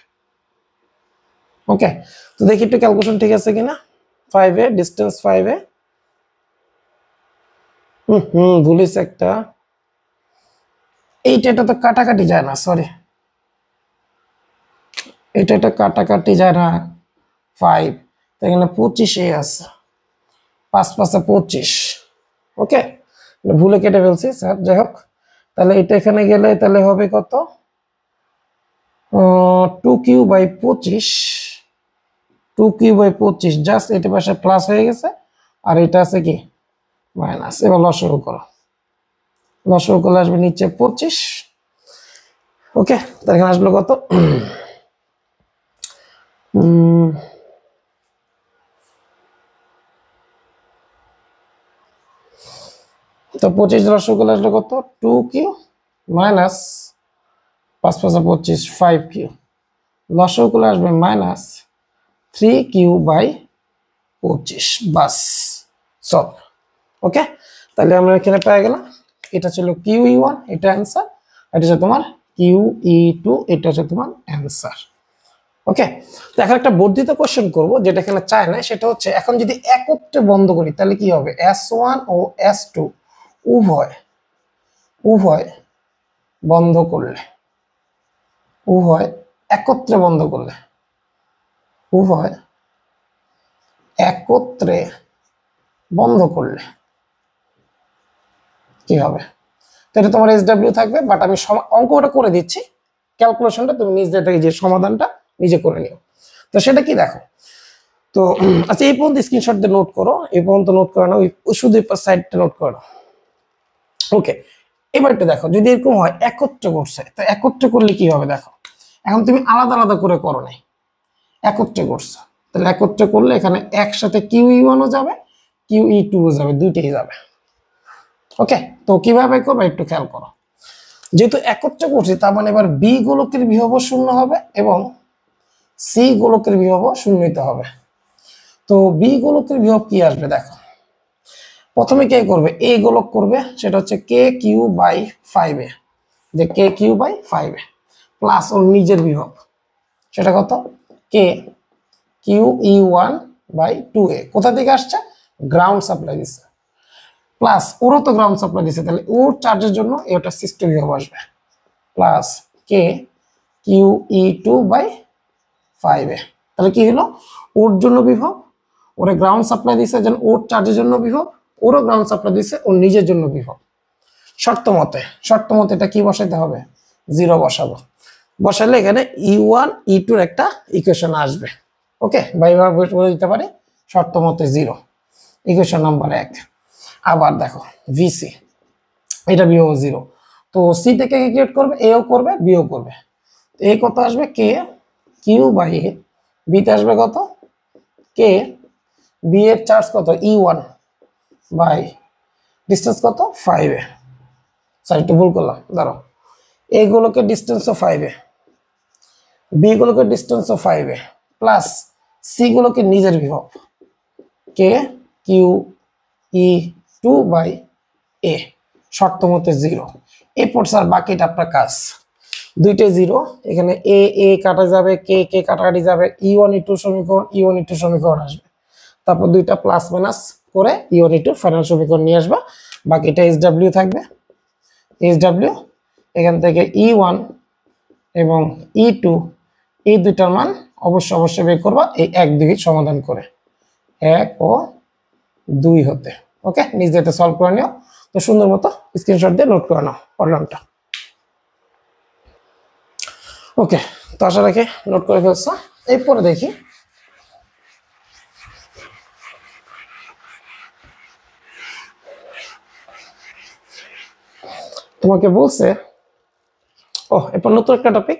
ওকে, তো দেখি একটু ক্যালকুলেশন ঠিক আছে কিনা। 5a, ডিস্টেন্স 5a, ভুলিস একটা, এটা তো কাটাকাটি যায় না, সরি, এটা কাটাকাটি যায় না। 5, এখানে 25a আছে, 5 5 25। ওকে, ভুলে কেটে ফেলছি স্যার, যাই হোক, তাহলে এটা এখানে গেলে তাহলে হবে কত? 2q/25, 2q/25, জাস্ট এটা পাশে প্লাস হয়ে গেছে, আর এটা আছে কি মাইনাস। এবার লসাগু করো, লসাগু করলে আসবে নিচে 25। ওকে, তাহলে এখানে আসলো কত? তো 25 লসাগু করলে আসলো কত? 2q মাইনাস 5 5 25, 5q, লসাগু করলে আসবে মাইনাস 3q/25। বাস, সব ওকে। তাহলে আমরা এখানে পেয়ে গেলাম, এটা ছিল QE1, এটা অ্যান্সার, এটা হচ্ছে তোমার QE2, এটা হচ্ছে তোমার অ্যান্সার। ওকে, তো এখন একটা বর্ধিত কোশ্চেন করব, যেটা এখানে চায় না, সেটা হচ্ছে এখন যদি একত্রে বন্ধ করি তাহলে কি হবে? S1 ও S2 উভয় উভয় বন্ধ করলে, উভয় একত্রে বন্ধ করলে, উভয় একত্রে বন্ধ করলে কি হবে? তো এটা তোমার SW থাকবে, বাট আমি অঙ্কটা করে দিচ্ছি, ক্যালকুলেশনটা তুমি নিজে থেকে যে সমাধানটা নিজে করে নিও। তো সেটা কি দেখো, তো আচ্ছা এই পর্যন্ত স্ক্রিনশট দিয়ে নোট করো, এই পর্যন্ত নোট করে নাও, শুধু সাইডটা নোট করো। ওকে, এবার একটু দেখো, যদি এরকম হয় একত্র করছে, তো একত্র করলে কি হবে দেখো, এখন তুমি আলাদা আলাদা করে করো নাই, একত্র করছো, তাহলে একত্র করলে এখানে একসাথে QE1 ও যাবে, QE2 ও যাবে, দুইটাই যাবে। ওকে, তো কিভাবে করবে একটু খেয়াল করো, যেহেতু একত্র করছি তার মানে এবার বি গোলকের বিভব শূন্য হবে এবং সি গোলকের বিভব শূন্য নিতে হবে। তো বি গোলকের বিভব কি আসবে দেখো, প্রথমে কে করবে, এ গোলক করবে, সেটা হচ্ছে KQ/5A, যে KQ/5A প্লাস ওর নিজের বিভব, সেটা কত KQE1/2A, কোথা থেকে আসছে, গ্রাউন্ড সাপ্লাই দিচ্ছে, প্লাস ওরও তো গ্রাউন্ড সাপ্লাই দিচ্ছে, তাহলে ওর চার্জের জন্য এটা সিস্টেম বিভব আসবে, প্লাস KQE2/5A। তাহলে কি হলো, ওর জন্য বিভব, ওরে গ্রাউন্ড সাপ্লাই দিচ্ছে, যেন ওর চার্জের জন্য বিভব, ওরও গ্রাউন্ড সাপ্লাই দিচ্ছে ওর নিজের জন্য বিভব। শর্ত মতে এটা কি বসাইতে হবে, 0 বসাবো, বসালে এখানে E1 E2 এর একটা ইকুয়েশন আসবে। ওকে, বা এইভাবে বলে দিতে পারি, শর্ত মতে 0, ইকুয়েশন নাম্বার 1। আবার দেখো VC, এটা বিও 0, তো সি থেকে ক্রিয়েট করবে, এও করবে, বিও করবে, এ কত আসবে KQ/A, বিতে আসবে কত কে, বি এর চার্জ কত E1 বাই ডিস্টেন্স কত 5A, সরি একটু ভুল করলাম, ধরো এইগুলোকে ডিস্টেন্স ও 5A, বি গুলোকে ডিস্টেন্স ও 5A, প্লাস সি গুলোকে নিজের বিভব KQE2/A, শর্ত মতে 0। এরপর স্যার বাকিটা আপনার কাজ, দুইটাই 0, এখানে এ এ কাটা যাবে, কে কে কাটাকাটি যাবে, E1 E2 সমীকরণ, E1 E2 সমীকরণ আসবে, তারপর দুইটা প্লাস মাইনাস করে E1 E2 ফাইনাল সমীকরণ নিয়ে আসবা, বাকিটা SW থাকবে, SW এখান থেকে E1 এবং E2 এই দুইটার মান অবশ্যই বের করবা, এই 1 2 সমাধান করে, 1 ও 2 হতে। ওকে, নিজে এটা সলভ করে নিও, তো সুন্দর মতো স্ক্রিনশট দিয়ে নোট করে নাও প্রবলেমটা। ওকে, তো আশা রাখি নোট করে ফেলছো। এরপরে দেখি তোমাকে বলছে, এরপর নতুন একটা topic,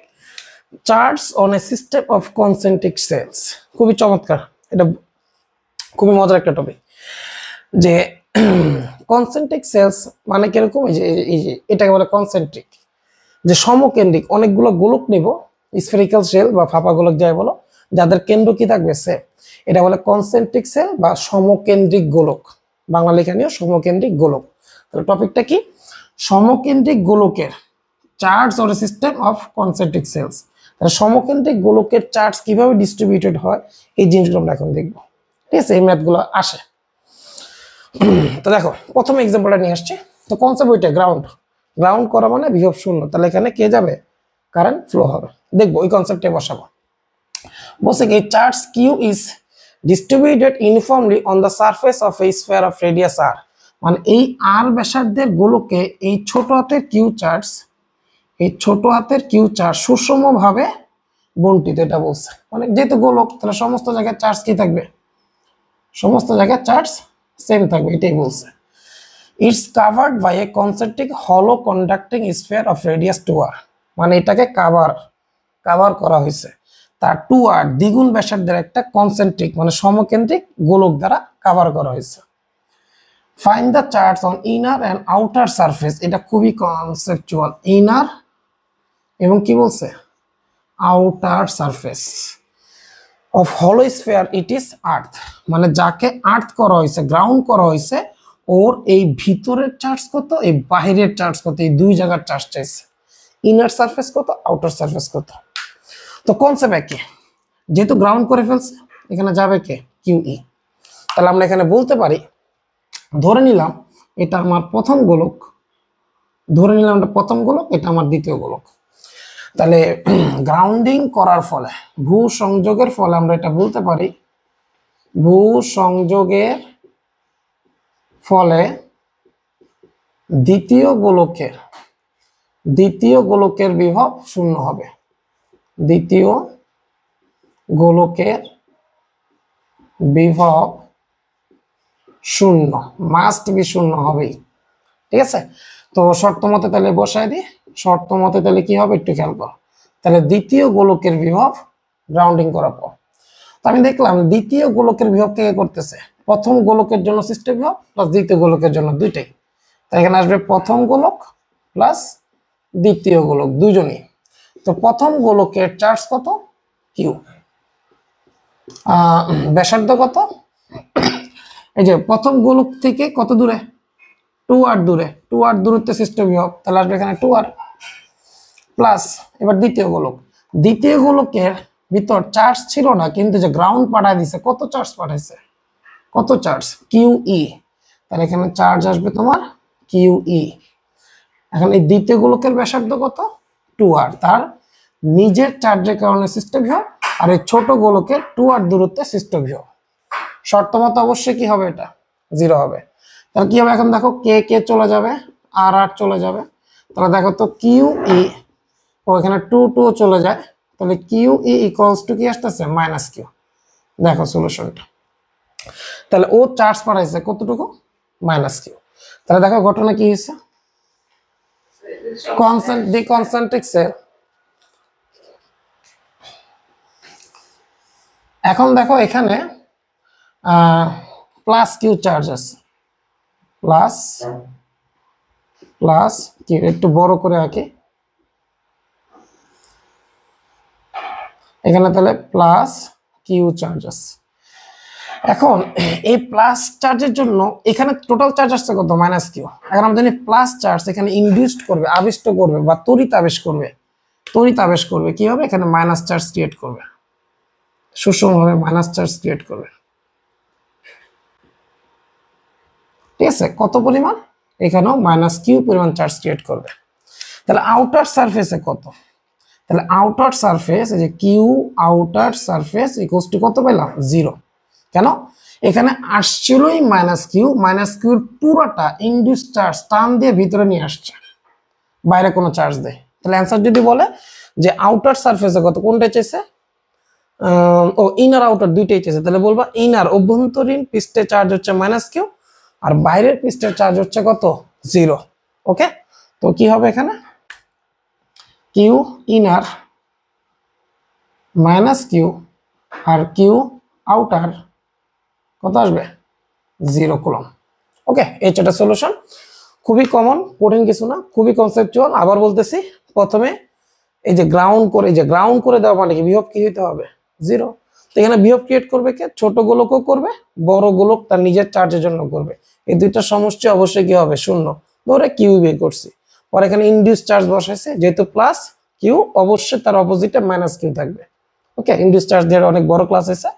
charge on a system of concentric shells. খুবই চমৎকার, এটা খুবই মজার একটা টপিক, যে কনসেন্ট্রিক সেলস মানে কিরকম, এই যে এটাকে বলে কনসেন্ট্রিক, যে সমকেন্দ্রিক অনেকগুলো গোলক নিব, স্ফেরিক্যাল সেল বা ফাঁপা গোলক যাই বলো, যাদের কেন্দ্র কি থাকবে সেম, এটা বলে কনসেন্ট্রিক সেল বা সমকেন্দ্রিক গোলক, বাংলা লেখা নিও সমকেন্দ্রিক গোলক। তাহলে টপিকটা কি, সমকেন্দ্রিক গোলকের charge or system of concentric shells. তাহলে সমকেন্দ্রিক গোলকের চার্জ কিভাবে ডিস্ট্রিবিউটেড হয়, এই জিনিসগুলো আমরা এখন দেখবো, ঠিক আছে, এই ম্যাথগুলো আসে। তো দেখো প্রথম এক্সাম্পলটা নিয়ে আসছি, তো কনসেপ্ট ওইটা গ্রাউন্ড করা মানে বিভব শূন্য, তাহলে এখানে কে যাবে, কারেন্ট ফ্লো হবে, দেখবো ওই কনসেপ্টে বসাবো। বলছে কি charge Q is distributed uniformly on the surface of a sphere of radius r, মানে এই r ব্যাসার্ধের গোলকে এই ছোট হাতের কিউ চার্জ, এই ছোট হাতের কিউ চার্জ সুষমভাবে বন্টিত, এটা বলছে, মানে যেহেতু গোলক তাহলে সমস্ত জায়গায় চার্জ কি থাকবে, সমস্ত জায়গায় চার্জ সেম থাকবে, এটাই বলছে। It's covered by a concentric হলো conducting sphere of radius 2r, মানে এটাকে কাভার করা হয়েছে তার 2r দ্বিগুণ ব্যাসার্ধের একটা কনসেন্ট্রিক মানে সমকেন্দ্রিক গোলক দ্বারা কাভার করা হয়েছে। Find the charge on inner and outer surface, এটা খুবই কনসেপচুয়াল, ইনার এবং কি বলছে আউটার সারফেস অফ হলো স্ফিয়ার ইট ইজ আর্থ, মানে যাকে আর্থ করা হয়েছে, গ্রাউন্ড করা হয়েছে, ওর এই ভিতরের চার্জ কত, এই বাহিরের চার্জ কত, এই দুই জায়গার চার্জ চাইছে, ইনার সারফেস কত, আউটার সারফেস কত। তো কনসেপ্ট একই, যেহেতু গ্রাউন্ড করে ফেলছে এখানে যাবে কে QE, তাহলে আমরা এখানে বলতে পারি, ধরে নিলাম এটা আমার প্রথম গোলক, এটা আমার দ্বিতীয় গোলক, তাহলে গ্রাউন্ডিং করার ফলে ভূ সংযোগের ফলে আমরা এটা বলতে পারি, ভূ সংযোগের ফলে দ্বিতীয় গোলকের বিভব শূন্য হবে। দ্বিতীয় গোলকের বিভব শূন্য, মাস্ট বি শূন্য হবেই। ঠিক আছে, তো শর্ত মতে তাহলে বসায় দিই। শর্ত মতে তাহলে কি হবে একটু খেয়াল করো। তাহলে দ্বিতীয় গোলকের বিভব রাউন্ডিং করার পর, তো আমি দেখলাম দ্বিতীয় গোলকের বিভব কে করতেছে, প্রথম গোলকের জন্য সিস্টেম বিভব প্লাস দ্বিতীয় গোলকের জন্য দুইটাই। তাই এখানে আসবে প্রথম গোলক প্লাস দ্বিতীয় গোলক দুজনই। তো প্রথম গোলকের চার্জ কত, কিউ, ব্যাসার্ধ কত, এই যে প্রথম গোলক থেকে কত দূরে, 2r দূরে, 2r দূরত্বে সিস্টেম বিভব, তাহলে আসবে এখানে 2r প্লাস এবার দ্বিতীয় গোলকের ভিতর চার্জ ছিল না, কিন্তু যে গ্রাউন্ড পাঠায় দিছে, কত চার্জ পাঠাইছে, কত চার্জ, কিউ ই, তাহলে এখানে চার্জ আসবে তোমার কিউ ই। এখন এই দ্বিতীয় গোলকের ব্যাসার্ধ কত, 2r, তার নিজের চার্জের কারণে সিস্টেম বিভব, আর এই ছোট গোলকের 2r দূরত্বে সিস্টেম বিভব। শর্ত মতো অবশ্যই কি হবে, এটা 0 হবে। তাহলে কি হবে, এখন দেখো কে কে চলে যাবে, আর আর চলে যাবে, তাহলে দেখো তো কিউ ই, ও এখানে 2 2 চলে যায়, তাহলে কিউ ই ইকুয়ালস টু কি আসতেছে, মাইনাস কিউ। দেখো সলিউশনটা, তাহলে ও চার্জ পাঠাইছে কতটুকু, মাইনাস কিউ। তাহলে দেখো ঘটনা কি হয়েছে, কনসেন্ট্রিক সেল। এখন দেখো এখানে প্লাস কিউ চার্জ আছে, প্লাস কিউ, একটু বড় করে আঁকি, এখানে তাহলে প্লাস কিউ চার্জ আছে। এখন এই প্লাস চার্জের জন্য এখানে টোটাল চার্জ আসছে কত, মাইনাস কিউ। এখন আমরা জানি প্লাস চার্জ এখানে ইনডিউসড করবে, আবিষ্ট করবে বা তড়িৎ আবেশ করবে, কি হবে, এখানে মাইনাস চার্জ ক্রিয়েট করবে, সুষমভাবে মাইনাস চার্জ ক্রিয়েট করবে। ঠিক আছে, কত পরিমাণ, এখানেও মাইনাস কিউ পরিমাণ চার্জ ক্রিয়েট করবে। তাহলে আউটার সারফেসে কত, তাহলে আউটার সারফেস, এই যে Q outer surface equals to কত পেলাম, 0। কেন, এখানে আসছিলই মাইনাস কিউর পুরোটা ইনডিউস চার্জ টান দিয়ে ভিতরে নিয়ে আসছে, বাইরে কোনো চার্জ দেয়। তাহলে অ্যান্সার যদি বলে যে আউটার সারফেসে কত, কোনটা চেয়েছে, ও ইনার আউটার দুইটাই চেয়েছে, তাহলে বলবা ইনার অভ্যন্তরীণ পৃষ্ঠের চার্জ হচ্ছে মাইনাস কিউ, আর বাইরের পৃষ্ঠের চার্জ হচ্ছে কত, 0। ওকে, তো কি হবে এখানে, কিউ ইনার মাইনাস কিউ আর কিউ আউটার কত আসবে, 0 কুলম। ওকে, এই চারটা সলিউশন খুবই কমন, কঠিন কিছু না, খুবই কনসেপচুয়াল। আবার বলতেছি, প্রথমে এই যে গ্রাউন্ড করে দেওয়া মানে কি, বিভব কি হইতে হবে, 0। তো এখানে বিভব ক্রিয়েট করবে কে, ছোট গোলকও করবে, বড় গোলক তার নিজের চার্জের জন্য করবে। এই দুইটা সমষ্টি অবশ্যই কি হবে, শূন্য, ধরে কিউ বের করছি। পরে এখানে ইনডিউস চার্জ বসাইছে, যেহেতু প্লাস কিউ অবশ্যই তার অপোজিটে মাইনাস কিউ থাকবে। ওকে, ইনডিউস চার্জ দিয়ে অনেক বড় ক্লাস হয়েছে।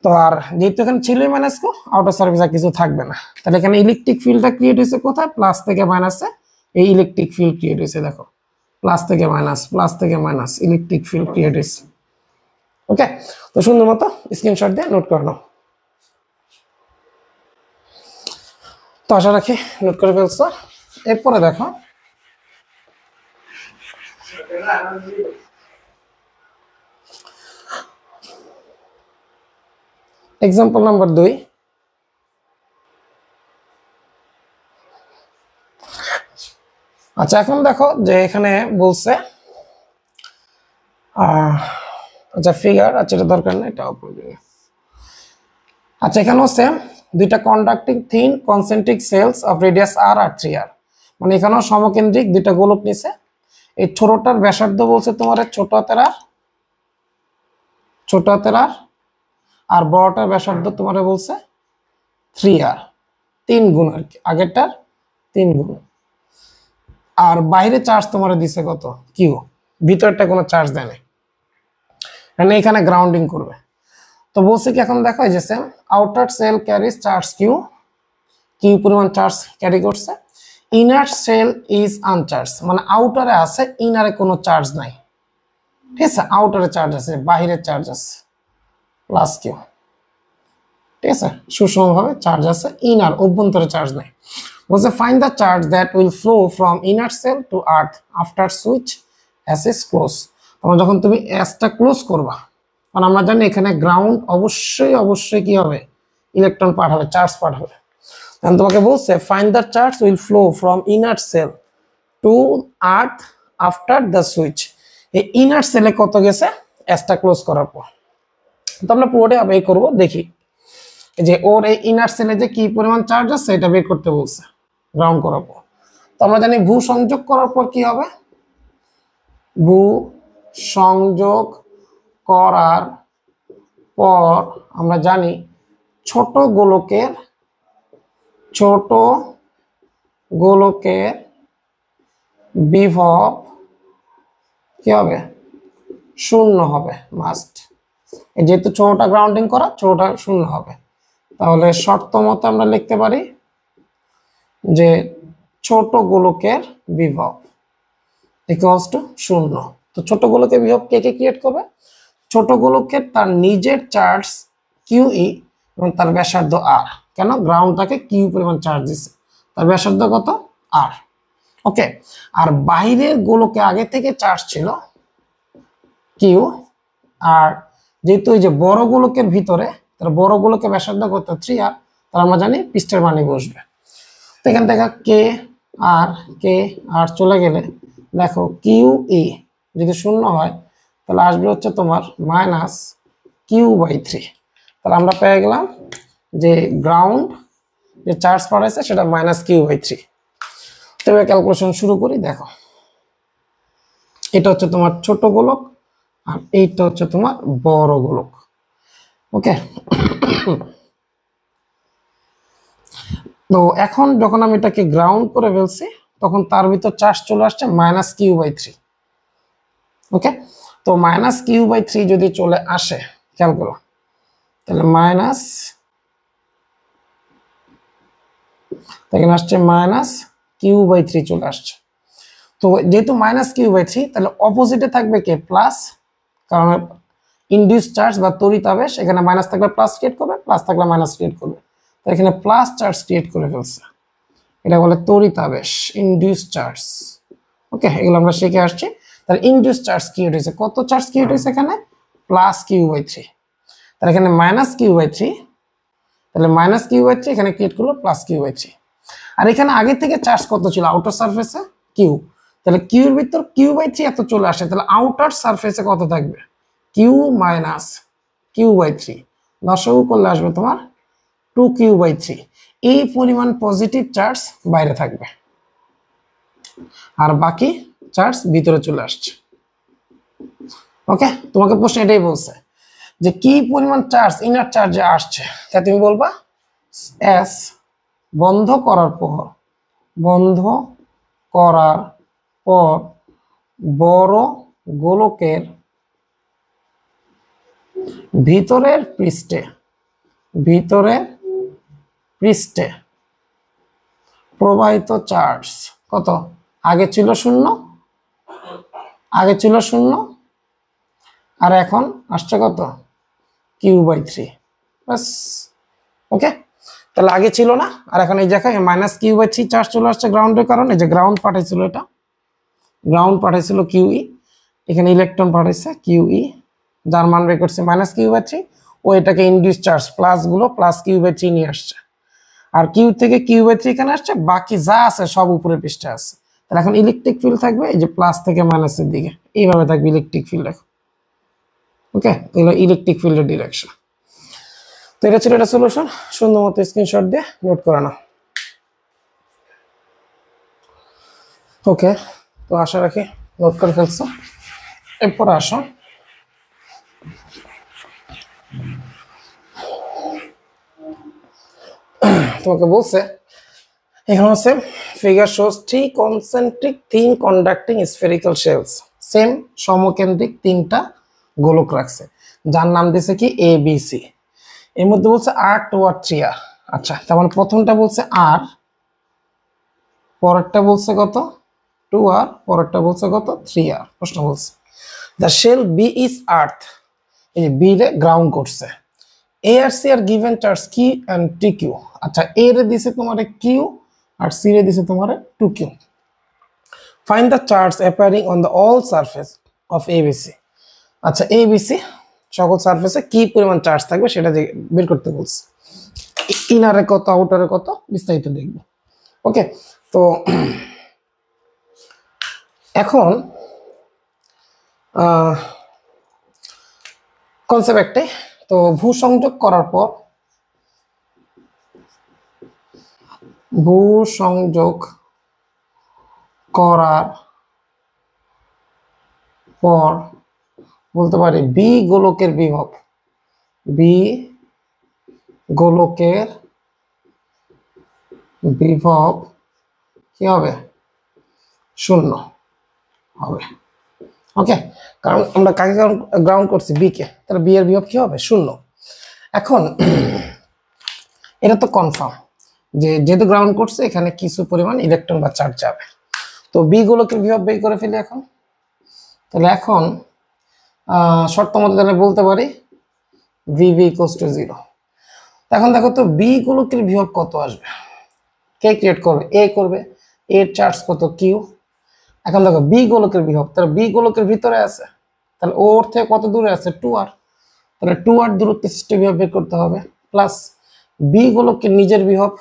তো আর যেহেতু এখানে ছিলই মাইনাস কিউ, আউটার সার্ফেস আর কিছু থাকবে না। তাহলে এখানে ইলেকট্রিক ফিল্ডটা ক্রিয়েট হয়েছে কোথায়, প্লাস থেকে মাইনাসে, এই ইলেকট্রিক ফিল্ড ক্রিয়েট হয়েছে, দেখো প্লাস থেকে মাইনাস ইলেকট্রিক ফিল্ড ক্রিয়েট হয়েছে। ওকে, তো সুন্দর মতো স্ক্রিনশট দিয়ে নোট করে নাও। তো আশা রাখি নোট করে ফেলছো। এরপরে দেখো এক্সাম্পল নাম্বার 2। আচ্ছা, এখন দেখো যে এখানে বলছে আচ্ছা ফিগার, আচ্ছা এটা দরকার না, এটা অপ্রয়োজনীয়। আচ্ছা, এখানেও সেম, দুইটা conducting thin concentric shells of radius r আর 3r, মানে এখানেও সমকেন্দ্রিক দুইটা গোলক নিছে। এই ছোটটার ব্যাসার্ধ বলছে তোমার ছোট হাতের r, আর বড়টার ব্যাসার্ধ তোমার বলছে 3r, 3 গুণ আর কি, আগেরটার 3 গুণ। আর বাইরে চার্জ তোমার দিছে কত, কিউ, ভিতরটা কোনো চার্জ দেয় না, মানে এখানে গ্রাউন্ডিং করবে। তো বলছে কি, এখন দেখো এই যে same, outer shell carries charge Q পরিমাণ চার্জ ক্যারি করছে, ইনার সেল ইজ আনচার্জ, মানে আউটারে আছে, ইনারে কোনো চার্জ নাই। ঠিক আছে, আউটারে চার্জ আছে, বাহিরে চার্জ আছে প্লাস কিউ। ঠিক আছে, সুষমভাবে চার্জ আছে, ইনার অভ্যন্তরে চার্জ নাই। বলছে find the charge that will flow from inner shell to earth after switch S is close. তখন যখন তুমি এসটা ক্লোজ করবা, কারণ আমরা জানি এখানে গ্রাউন্ড অবশ্যই কি হবে, ইলেকট্রন পাঠাবে, চার্জ পাঠাবে। এখন তোমাকে বলছে find the charge will flow from inner shell to earth after the switch. এই ইনার সেলে কত গেছে এসটা ক্লোজ করার পর। তো আমরা পুরোটাই বের করবো, দেখি যে ওর এই ইনার সেলে যে কি পরিমাণ চার্জ আছে এটা বের করতে বলছে গ্রাউন্ড করার পর। তো আমরা জানি ভূ সংযোগ করার পর কি হবে, ভূ সংযোগ করার পর আমরা জানি ছোট গোলকের বিভব কি হবে, শূন্য হবে মাস্ট। যেহেতু ছোটটা গ্রাউন্ডিং করা, ছোটটা শূন্য হবে। তাহলে শর্ত মতো আমরা লিখতে পারি যে ছোট গোলকের বিভব ইকুয়ালস টু শূন্য। তো ছোট গোলকের বিভব কে ক্রিয়েট করবে, ছোট গোলকের তার নিজের চার্জ কিউই এবং তার ব্যাসার্ধ আর। কেন, গ্রাউন্ড তাকে কিউ পরিমাণ চার্জ দিচ্ছে, তার ব্যাসার্ধ কত আর। ওকে, আর বাইরের গোলকে আগে থেকে চার্জ ছিল কিউ, আর যেহেতু এই যে বড় গোলকের ভিতরে, তার বড় গোলকের ব্যাসার্ধ কত 3r, তার আমরা জানি পৃষ্ঠের মানই বসবে। তো এখান থেকে কে আর চলে গেলে দেখো কিউ ই যদি শূন্য হয় তাহলে আসবে হচ্ছে তোমার -q/3। তাহলে আমরা পেয়ে গেলাম যে গ্রাউন্ড যে চার্জ পাঠাইছে সেটা -q/3। তবে ক্যালকুলেশন শুরু করি। দেখো এটা হচ্ছে তোমার ছোট গোলক আর এইটা হচ্ছে তোমার বড় গোলক। ওকে, তো এখন যখন আমি এটাকে গ্রাউন্ড করে ফেলছি তখন তার ভিতর চার্জ চলে আসছে -q/3। ওকে, তো -q/3 যদি চলে আসে, খেয়াল করো, তাহলে এখানে আসছে -q/3 চলে আসছে। তো যেহেতু -q/3 তাহলে অপোজিটে থাকবে কে, প্লাস, কারণ ইনডিউস চার্জ বা তড়িৎ আবেশ এখানে মাইনাস থাকলে প্লাস ক্রিয়েট করবে, প্লাস থাকলে মাইনাস ক্রিয়েট করবে। তো এখানে প্লাস চার্জ ক্রিয়েট করে ফেলছে, এটা বলে তড়িৎ আবেশ, ইনডিউস চার্জ। ওকে, এগুলো আমরা শিখে আসছি। তাহলে ইনডিউস চার্জ ক্রিয়েট হয়েছে, কত চার্জ ক্রিয়েট হয়েছে এখানে, +q/3। তাহলে এখানে -q/3, তাহলে -q/3 এখানে ক্রিয়েট করলো +q/3। আর এখানে আগে থেকে চার্জ কত ছিল আউটার সারফেসে, কিউ। তাহলে কিউর ভিতর q/3 এত চলে আসে, তাহলে আউটার সারফেসে কত থাকবে, q - q/3, দশক করলে আসবে তোমার 2q/3। এই পরিমাণ পজিটিভ চার্জ বাইরে থাকবে আর বাকি চার্জ ভিতরে চলে আসছে। ওকে, তোমাকে প্রশ্ন এটাই বলছে যে কি পরিমাণ চার্জ ইনার চার্জে আসছে, তা তুমি বলবা এস বন্ধ করার পর বড় গোলকের ভিতরের পৃষ্ঠে প্রবাহিত চার্জ কত, আগে ছিল শূন্য আর এখন আসছে কত, q/3 বাস। ওকে, তাহলে আগে ছিল না, আর এখন এই জায়গায় -q/3 চার্জ চলে আসছে গ্রাউন্ডের কারণে। যে গ্রাউন্ড পাঠাইছিল, এটা গ্রাউন্ড পাঠাইছিল কিউই, এখানে ইলেকট্রন পাঠাইছে কিউই, যার মান বের করছে -q/3, ও এটাকে ইনডিউস চার্জ প্লাস গুলো +q/3 নিয়ে আসছে, আর কিউ থেকে q/3 এখানে আসছে, বাকি যা আছে সব উপরের পৃষ্ঠে আছে। তাহলে এখন ইলেকট্রিক ফিল্ড থাকবে এই যে প্লাস থেকে মাইনাসের দিকে, এইভাবে থাকবে ইলেকট্রিক ফিল্ড। এখন ওকে, এগুলো ইলেকট্রিক ফিল্ডের ডিরেকশন। তো এটা ছিল এটা সলিউশন, সুন্দর মতো স্ক্রিনশট দিয়ে নোট করে নাও। ওকে, তো আশা রাখি নোট করে ফেলছো। এরপর আসো তোমাকে বলছে এখানে হচ্ছে figure shows 3 concentric thin conducting spherical shells, same সমকেন্দ্রিক 3টা গোলক রাখছে, যার নাম দিয়েছে কি ABC। এর মধ্যে বলছে R 2 আর 3R। আচ্ছা, তার মানে প্রথমটা বলছে R, পরেরটা বলছে কত 2R, পরেরটা বলছে কত 3R। প্রশ্ন বলছে the shall be is earth, এই যে বি রে গ্রাউন্ড করছে, এ আর সি আর গিভেন চার্জ কি এন্ড টি কিউ। আচ্ছা, এ রে দিছে তোমার কিউ আর সি রে দিছে তোমার 2q। Find the charge appearing on the all surface of ABC. আচ্ছা এবিসি সকল সারফেসে কি পরিমাণ চার্জ থাকবে সেটা বের করতে বলছে। ইনারে কত, আউটারে কত, বিস্তারিত দেখব। ওকে, তো এখন কনসেপ্ট একটাই, তো ভূসংযোগ করার পর ভূসংযোগ করার পর বলতে পারি বি গোলকের বিভব, বি গোলকের বিভব কি হবে? শূন্য হবে। ওকে, কারণ আমরা কাকে গ্রাউন্ড করছি? বি কে, তাহলে বি এর বিভব কি হবে? শূন্য। এখন এটা তো কনফার্ম যে যেহেতু গ্রাউন্ড করছে এখানে কিছু পরিমাণ ইলেকট্রন বা চার্জ যাবে। তো বি গোলকের বিভব বের করে ফেলি এখন। তাহলে এখন শর্ত মতো তাহলে বলতে পারি ভিভি ইকুয়ালস টু 0। এখন দেখো তো বি গোলকের বিভব কত আসবে? কে ক্রিয়েট করবে? এ করবে। এর চার্জ কত? কিউ। এখন দেখো বি গোলকের বিভব, তাহলে বি গোলকের ভিতরে আছে, তাহলে ওর থেকে কত দূরে আছে? 2r। তাহলে 2r দূরত্বে সৃষ্ট বিভব বের করতে হবে, প্লাস বি গোলকের নিজের বিভব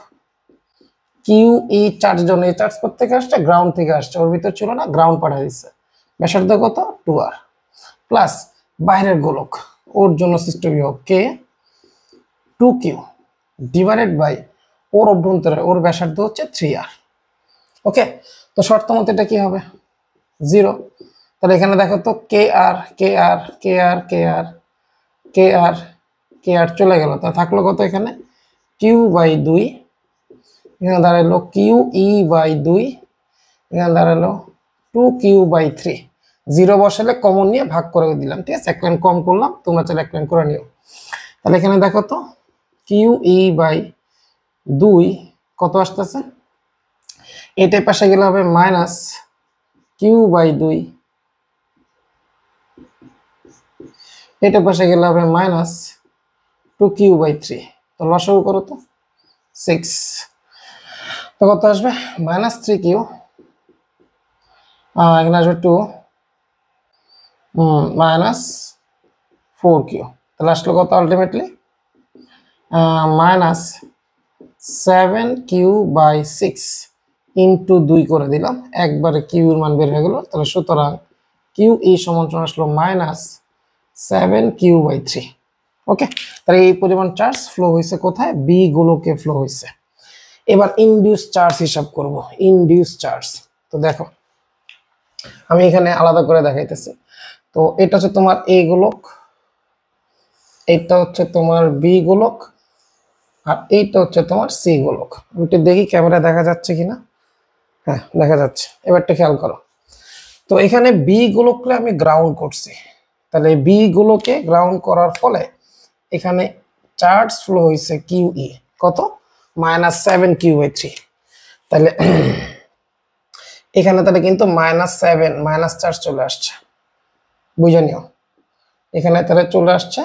কিউ ই চার্জ জন্য, এই চার্জ থেকে আসছে গ্রাউন্ড থেকে আসছে, ওর ভিতর ছিল না, গ্রাউন্ড পাঠিয়ে দিচ্ছে, ব্যাসার্ধ কত? 2r, প্লাস বাইরের গোলক ওর জন্য সৃষ্ট বিভব কে 2q ডিভাইডেড বাই ওর অভ্যন্তরে ওর ব্যাসার্ধ হচ্ছে 3r। ওকে, তো শর্ত মতো এটা কি হবে? 0। তাহলে এখানে দেখো তো কে আর কে আর কে আর কে আর কে আর কে আর চলে গেল, তা থাকলো কত? এখানে কিউ বাই 2, এখানে দাঁড়ালো কিউ ই বাই 2, এখানে দাঁড়ালো 2q বাই 3। 0 বসালে কমন নিয়ে ভাগ করে দিলাম, ঠিক আছে? এক লাইন কম করলাম, তোমরা চাইলে এক লাইন করে নিও। তাহলে এখানে দেখো তো কিউ ই বাই 2 কত আসতেছে? এটার পাশে গেলে হবে মাইনাস কিউ বাই 2, এটার পাশে গেলে হবে মাইনাস 2q বাই 3। তো লসাগু করো তো 6, তো কত আসবে? মাইনাস 3q, এখানে আসবে 2 মাইনাস 4q। তাহলে আসলো কত ultimately? Minus 7q by 6 into 2 করে দিলাম, একবারে কিউ এর মান বের হয়ে গেল। তাহলে সুতরাং কিউ ই সমান আসলো মাইনাস 7q বাই 3। ওকে, তাহলে এই পরিমাণ চার্জ ফ্লো হয়েছে কোথায়? বি গোলকে ফ্লো হয়েছে। এবার ইনডিউস চার্জ হিসাব করব, ইনডিউস চার্জ। তো দেখো আমি এখানে আলাদা করে দেখাইতেছি। তো এটা হচ্ছে তোমার এ গোলক, এটা হচ্ছে তোমার বি গোলক, আর এইটা হচ্ছে তোমার সি গোলক। আমি একটু দেখি ক্যামেরা দেখা যাচ্ছে কিনা। হ্যাঁ, দেখা যাচ্ছে। এবারটা খেয়াল করো। তো এখানে বি গোলককে আমি গ্রাউন্ড করছি, তাহলে বি গোলকে গ্রাউন্ড করার ফলে এখানে চার্জ ফ্লো হয়েছে কিউ ই কত? Minus 7q by 3। তাহলে এখানে তাহলে কিন্তু মাইনাস 7 মাইনাস চার্জ চলে আসছে, বুঝে নিও। এখানে তাহলে চলে আসছে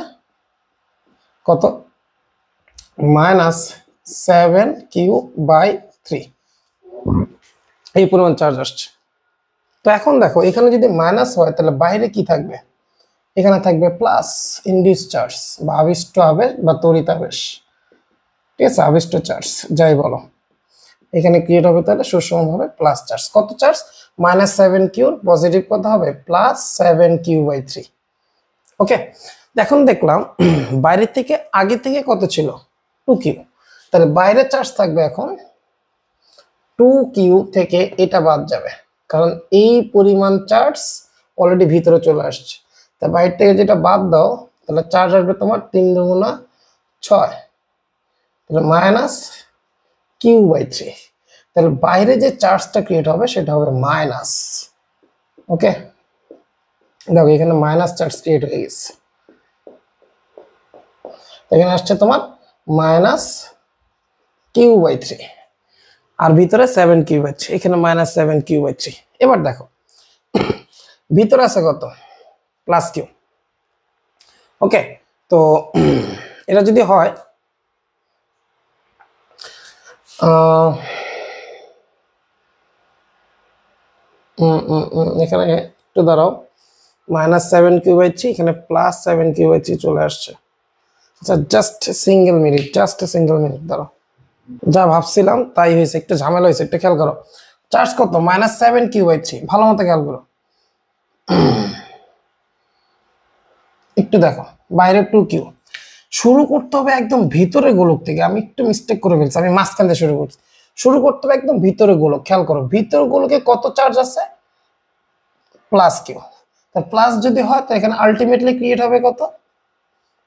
কত? মাইনাস 7q বাই 3, এই পরিমাণ চার্জ আসছে। তো এখন দেখো এখানে যদি মাইনাস হয় তাহলে বাইরে কি থাকবে? এখানে থাকবে প্লাস, ইনডিউস চার্জ বা আবিষ্ট আবেশ বা তড়িৎ আবেশ, ঠিক আছে? আবিষ্ট চার্জ যাই বলো, এখানে ক্রিয়েট হবে তাহলে সুষম হবে প্লাস চার্জ। কত চার্জ? মাইনাস 7q, পজিটিভ কত হবে? Plus 7q by 3। ওকে, এখন দেখলাম বাইরে থেকে আগে থেকে কত ছিল? 2q, তাহলে বাইরে চার্জ থাকবে এখন 2q থেকে এটা বাদ যাবে, কারণ এই পরিমাণ চার্জ অলরেডি ভিতরে চলে আসছে। তা বাইরে থেকে যেটা বাদ দাও তাহলে চার্জ আসবে তোমার 3 দুগুণা 6, তাহলে মাইনাস কিউ বাই 3। তাহলে বাইরে যে চার্জটা ক্রিয়েট হবে সেটা হবে মাইনাস। ওকে, দেখো এখানে মাইনাস চার্জ ক্রিয়েট হয়ে গেছে, এখানে আসছে তোমার মাইনাস কিউ বাই 3, আর ভিতরে 7q বাই 3, এখানে মাইনাস 7q বাই 3। এবার দেখো ভিতরে আছে কত? Plus Q. ওকে, তো এটা যদি হয় এখানে একটু দাঁড়াও, -7q/3 এখানে +7q/3 চলে আসছে। আচ্ছা জাস্ট সিঙ্গেল মিনিট দাঁড়াও, যা ভাবছিলাম তাই হয়েছে, একটু ঝামেলা হয়েছে, একটু খেয়াল করো। চার্জ কত? -7q/3, ভালো মতো খেয়াল করো, একটু দেখো বাইরে 2q। শুরু করতে হবে একদম ভিতরে গোলক থেকে, আমি একটু মিস্টেক করে ফেলছি, আমি মাঝখান থেকে শুরু করছি। শুরু করতে হবে একদম ভিতরে গোলক, খেয়াল করো ভিতর গোলকে কত চার্জ আছে? +q। তা প্লাস যদি হয় তো এখানে আলটিমেটলি ক্রিয়েট হবে কত?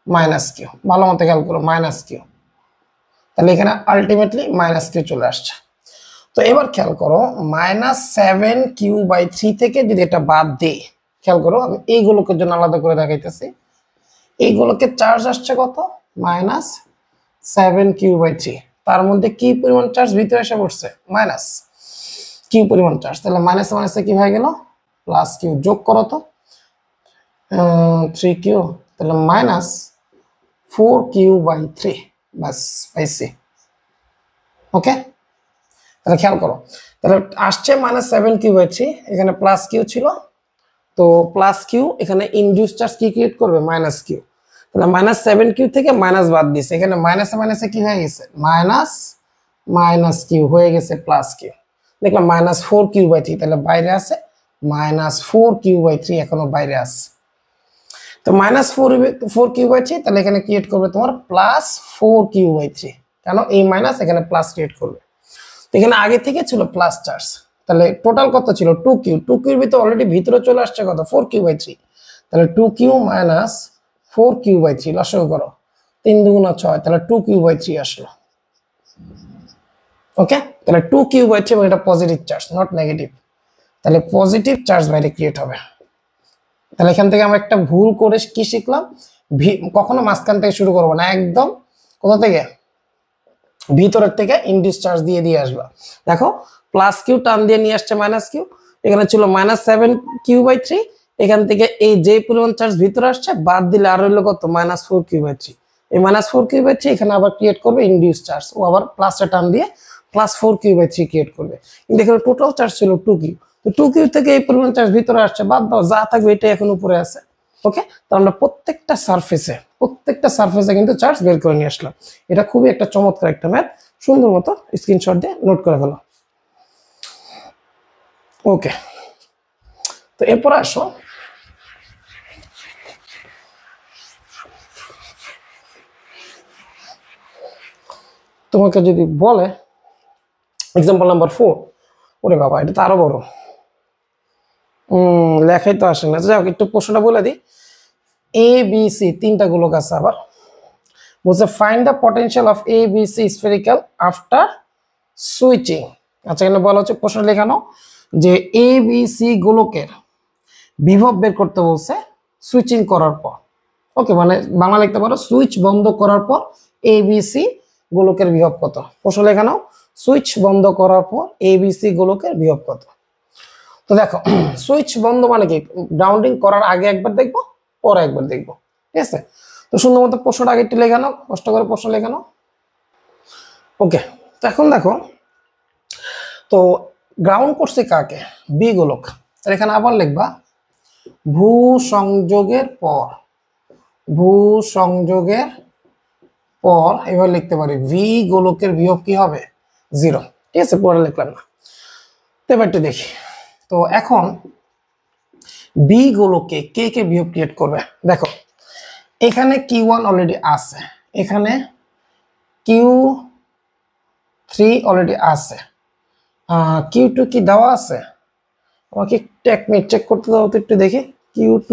-q। ভালো মতো খেয়াল করো, -q। তাহলে এখানে আলটিমেটলি -q চলে আসছে। তো এবার খেয়াল করো -7q/3 থেকে যদি এটা বাদ দিই, খেয়াল করো আমি এইগুলোকে জন্য আলাদা করে দেখাইতেছি। এইগুলোকে চার্জ আসছে কত? -7q/3। তার মধ্যে কি পরিমাণ চার্জ ভিতরে এসে পড়ছে? q পরিমাণ চার্জ। তাহলে মাইনাস মাইনাসে কি হয়ে গেল? +q। যোগ করো তো 3q, তাহলে -4q/3। বাস পাইছি। ওকে, তাহলে খেয়াল করো, তাহলে আসছে -7q/3, এখানে +q ছিল, তো +q এখানে ইনডিউস চার্জ কি ক্রিয়েট করবে? -q। তাহলে -7q থেকে মাইনাস বাদ দিছে, এখানে মাইনাসে মাইনাসে কি হয়ে গেছে? -q হয়ে গেছে +q। দেখলাম -4q/3, তাহলে বাইরে আছে -4q/3, এখনো বাইরে আছে। তো -4q/3, তাহলে এখানে ক্রিয়েট করবে তোমার +4q/3, কেন এই মাইনাস এখানে প্লাস ক্রিয়েট করবে। এখানে আগে থেকে ছিল প্লাস চার্জ, তাহলে টোটাল কত ছিল? 2q। 2q এর ভিতরে অলরেডি ভিতরে চলে আসছে কত? 4q/3। তাহলে 2q - 4q/3 লসাগু করো, 3 2 6, তাহলে 2q/3 আসলো। ওকে, তাহলে 2q/3 এবং এটা পজিটিভ চার্জ, নট নেগেটিভ, তাহলে পজিটিভ চার্জ বাইরে ক্রিয়েট হবে। তাহলে এখান থেকে আমরা একটা ভুল করে কি শিখলাম? কখনো মাঝখান থেকে শুরু করবো না, একদম কোথা থেকে? ভিতরের থেকে ইনডিউস চার্জ দিয়ে দিয়ে আসবা। দেখো +q টার্ম দিয়ে নিয়ে আসছে -q, এখানে ছিল -7q/3, এখান থেকে এই যে পরিমাণ চার্জ ভিতরে আসছে বাদ দিলে আর হইলো কত? -4q/3। এই -4q/3 এখানে আবার ক্রিয়েট করবে ইনডিউস চার্জ, ও আবার প্লাসে টার্ম দিয়ে +4q/3 ক্রিয়েট করবে। কিন্তু এখানে টোটাল চার্জ ছিল 2q, তো 2q থেকে এই পরিমাণ চার্জ ভিতরে আসছে, বাদ দাও, যা থাকবে এটাই এখন উপরে আছে। ওকে, তো আমরা প্রত্যেকটা সারফেসে কিন্তু চার্জ বের করে নিয়ে আসলাম। এটা খুবই একটা চমৎকার একটা ম্যাথ, সুন্দর মতো স্ক্রিনশট দিয়ে নোট করে ফেলো। ওকে, তো এরপর আসো তোমাকে যদি বলে এক্সাম্পল নাম্বার 4, ওরে বাবা এটা তো আরো বড়, লেখাই তো আসে না, যাই হোক একটু প্রশ্নটা বলে দিই। এ বি সি তিনটা গোলক আছে, আবার বলছে find the potential of A B C spherical after switching. আচ্ছা, এখানে বলা হচ্ছে, প্রশ্ন লেখানো যে এ বি সি গোলকের বিভব বের করতে বলছে সুইচিং করার পর। ওকে, মানে বাংলা লিখতে পারো সুইচ বন্ধ করার পর এ বি সি গোলকের বিভব কত। প্রশ্ন লেখানো সুইচ বন্ধ করার পর এ বি সি গোলকের বিভব কত। তো দেখো সুইচ বন্ধ মানে কি? গ্রাউন্ডিং করার আগে একবার দেখবো, পরে একবার দেখবো, ঠিক আছে? তো সুন্দর মতো প্রশ্নটা আগে একটু লেখানো, কষ্ট করে প্রশ্ন লেখানো। ওকে, তো এখন দেখো, তো গ্রাউন্ড করছে কাকে? বি গোলক। এখানে আবার লিখবা ভূ সংযোগের পর, এবার লিখতে পারি ভি গোলকের বিভব কি হবে? 0। ঠিক আছে, পরে লিখলাম না। তো এবার একটু দেখি, তো এখন বি গোলকে কে কে বিভব ক্রিয়েট করবে? দেখো এখানে Q1 অলরেডি আছে, এখানে Q3 অলরেডি আছে, Q2 কি দেওয়া আছে? আমাকে একটু 1 মিনিট চেক করতে দাও তো, একটু দেখি Q2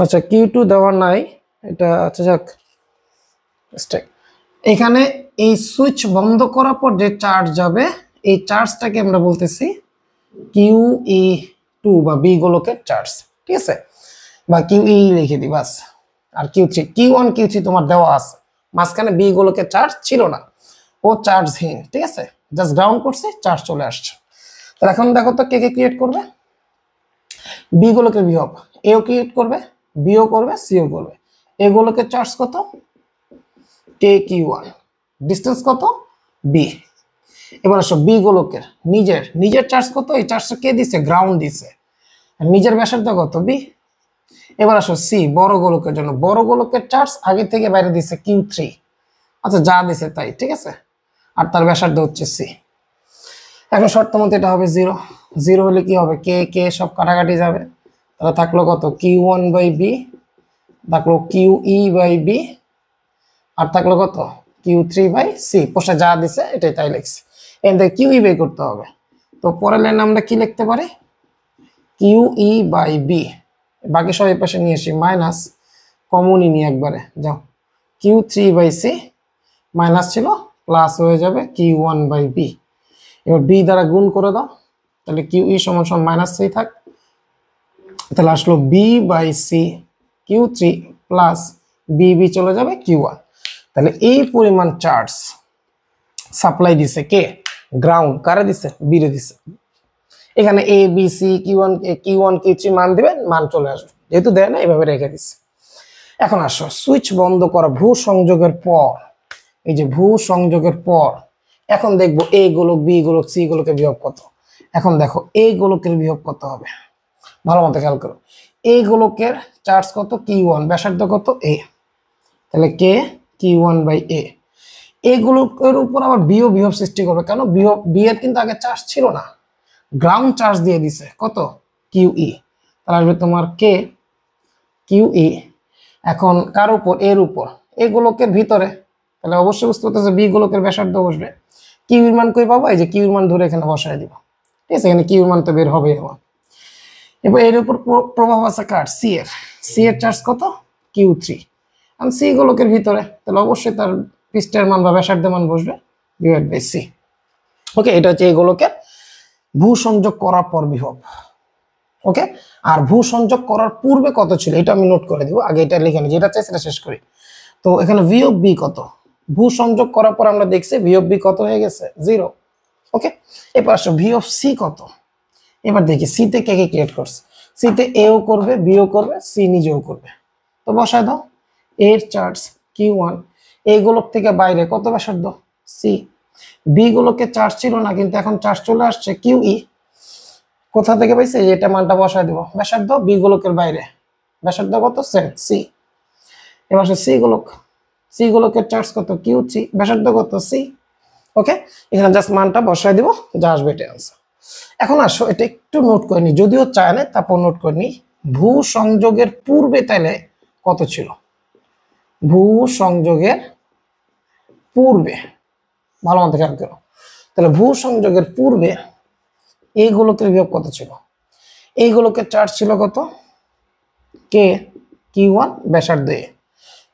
আচ্ছা Q2 দেওয়া নাই এটা, আচ্ছা যাক, এখানে এই সুইচ বন্ধ করার পর যে চার্জ যাবে এই চার্জটাকে আমরা বলতেছি QE2 বা বি গোলকের চার্জ, ঠিক আছে, বা QE লিখে দিই বাস। আর Q1 Q3 তোমার দেওয়া আছে, মাঝখানে বি গোলকের চার্জ ছিল না, ও চার্জহীন, ঠিক আছে, জাস্ট গ্রাউন্ড করছে, চার্জ চলে আসছে। তো এখন দেখো তো কে কে ক্রিয়েট করবে? বি গোলকের বিভব এও ক্রিয়েট করবে, বিও করবে, সিও করবে। এ গোলকের চার্জ কত? কে কিউ ওয়ান, ডিস্টেন্স কত বি। এবার আসো বি গোলকের নিজের নিজের চার্জ কত, এই চার্জটা কে দিছে, গ্রাউন্ড দিছে, আর নিজের ব্যাসার্ধ কত বি। এবার আসো সি বড় গোলকের জন্য, বড় গোলকের চার্জ আগে থেকে বাইরে দিছে কিউ থ্রি, আচ্ছা যা দিছে তাই, ঠিক আছে, আর তার ব্যাসার্ধ হচ্ছে সি। এখন শর্ত মতো এটা হবে জিরো, জিরো হলে কি হবে, কে কে সব কাটাকাটি যাবে, তাহলে থাকলো কত কিউ ওয়ান বাই বি, থাকলো কিউ ই বাই বি, আর থাকলো কত কিউ থ্রি বাই সি, পোষা যা দিছে এটাই তাই লিখছি। এখান থেকে কিউ ই বাই করতে হবে, তো পরের লাইনে আমরা কি লিখতে পারি, কিউ ই বাই বি, বাকি সব এই পাশে নিয়ে আসি, মাইনাস কমনই নিয়ে একবারে যাও, Q three by C minus ছিল প্লাস হয়ে যাবে কিউ ওয়ান বাই বি। এবার বি দ্বারা গুণ করে দাও, তাহলে কিউ ই সমান সমান মাইনাস থ্রি থাক, তাহলে আসলো B by C Q three plus B B চলে যাবে কিউ ওয়ান। তাহলে এই পরিমাণ চার্জ সাপ্লাই দিছে কে, গ্রাউন্ড, কারে দিছে, বি রে দিছে। এখানে A B C Q one Q three মান দিবেন, মান চলে আসবে, যেহেতু দেয় না এভাবে রেখে দিচ্ছে। এখন আসো সুইচ বন্ধ করা ভূ সংযোগের পর, এই যে ভূ সংযোগের পর এখন দেখবো এ গোলক বি গোলক সি গোলকের বিভব কত। এখন দেখো এ গোলকের বিভব কত হবে, ভালো মতো খেয়াল করো, এ গোলকের চার্জ কত কিউ ওয়ান, ব্যাসার্ধ কত এ, তাহলে কে কিউ ওয়ান বাই এ। এ গোলকের উপর আবার বিও বিভব সৃষ্টি করবে, কেন বিভব বি এর কিন্তু আগে চার্জ ছিল না, গ্রাউন্ড চার্জ দিয়ে দিছে কত কিউ ই, তাহলে আসবে তোমার কে কিউ ই। এখন কার উপর, এর উপর, এ গোলকের ভিতরে, তাহলে অবশ্যই বুঝতে পারতেছে বি গোলকের ব্যাসার্ধ বসবে, কিউ এর মান কই পাবো, এই যে কিউ এর মান ধরে এখানে বসায় দিব, ঠিক আছে, এখানে কিউ এর মান তো বের হবে। এবার এর উপর প্রভাব আছে কার, সি এর, সি এর চার্জ কত কিউ থ্রি, কারণ সি গোলকের ভিতরে, তাহলে অবশ্যই তার পৃষ্ঠের মান বা ব্যাসার্ধের মান বসবে ডিভাইড বাই সি। ওকে, এটা হচ্ছে এই গোলকের ভূ সংযোগ করার পর বিভব। ওকে, আর ভূ সংযোগ করার পূর্বে কত ছিল এটা আমি নোট করে দিব, আগে এটা লিখে নি, যেটা চাই সেটা শেষ করি। তো এখানে ভি অফ বি কত, ভূ সংযোগ করার পর আমরা দেখছি ভি অফ বি কত হয়ে গেছে জিরো। ওকে, এবার আসো ভি অফ সি কত, এবার দেখি সি তে কে কে ক্রিয়েট করছে, সি তে এও করবে বিও করবে সি নিজেও করবে, তো বসায় দাও, এর চার্জ কিউ ওয়ান, এই গোলক থেকে বাইরে কত ব্যাসার্ধ সি, বি গোলকের চার্জ ছিল না কিন্তু এখন চার্জ চলে আসছে কিউ ই, কোথা থেকে পাইছে, এটা মানটা বসায় দেবো, ব্যাসার্ধ বি গোলকের বাইরে, ব্যাসার্ধ কত সেম সি। এবার সি গোলক, সি গোলকের চার্জ কত কিউ থ্রি, ব্যাসার্ধ কত সি। ওকে, এখানে জাস্ট মানটা বসায় দিব, যা আসবে এটা আনসার। এখন আসো এটা একটু নোট করে নি, যদিও চায় না তারপর নোট করে নি, ভূ সংযোগের পূর্বে তাহলে কত ছিল, ভূ সংযোগের পূর্বে, ভালো মতো খেয়াল করো, তাহলে ভূ সংযোগের পূর্বে এই গোলকের বিভব কত ছিল, এই গোলকের চার্জ ছিল কত কে কিউ ওয়ান ব্যাসার্ধ এ,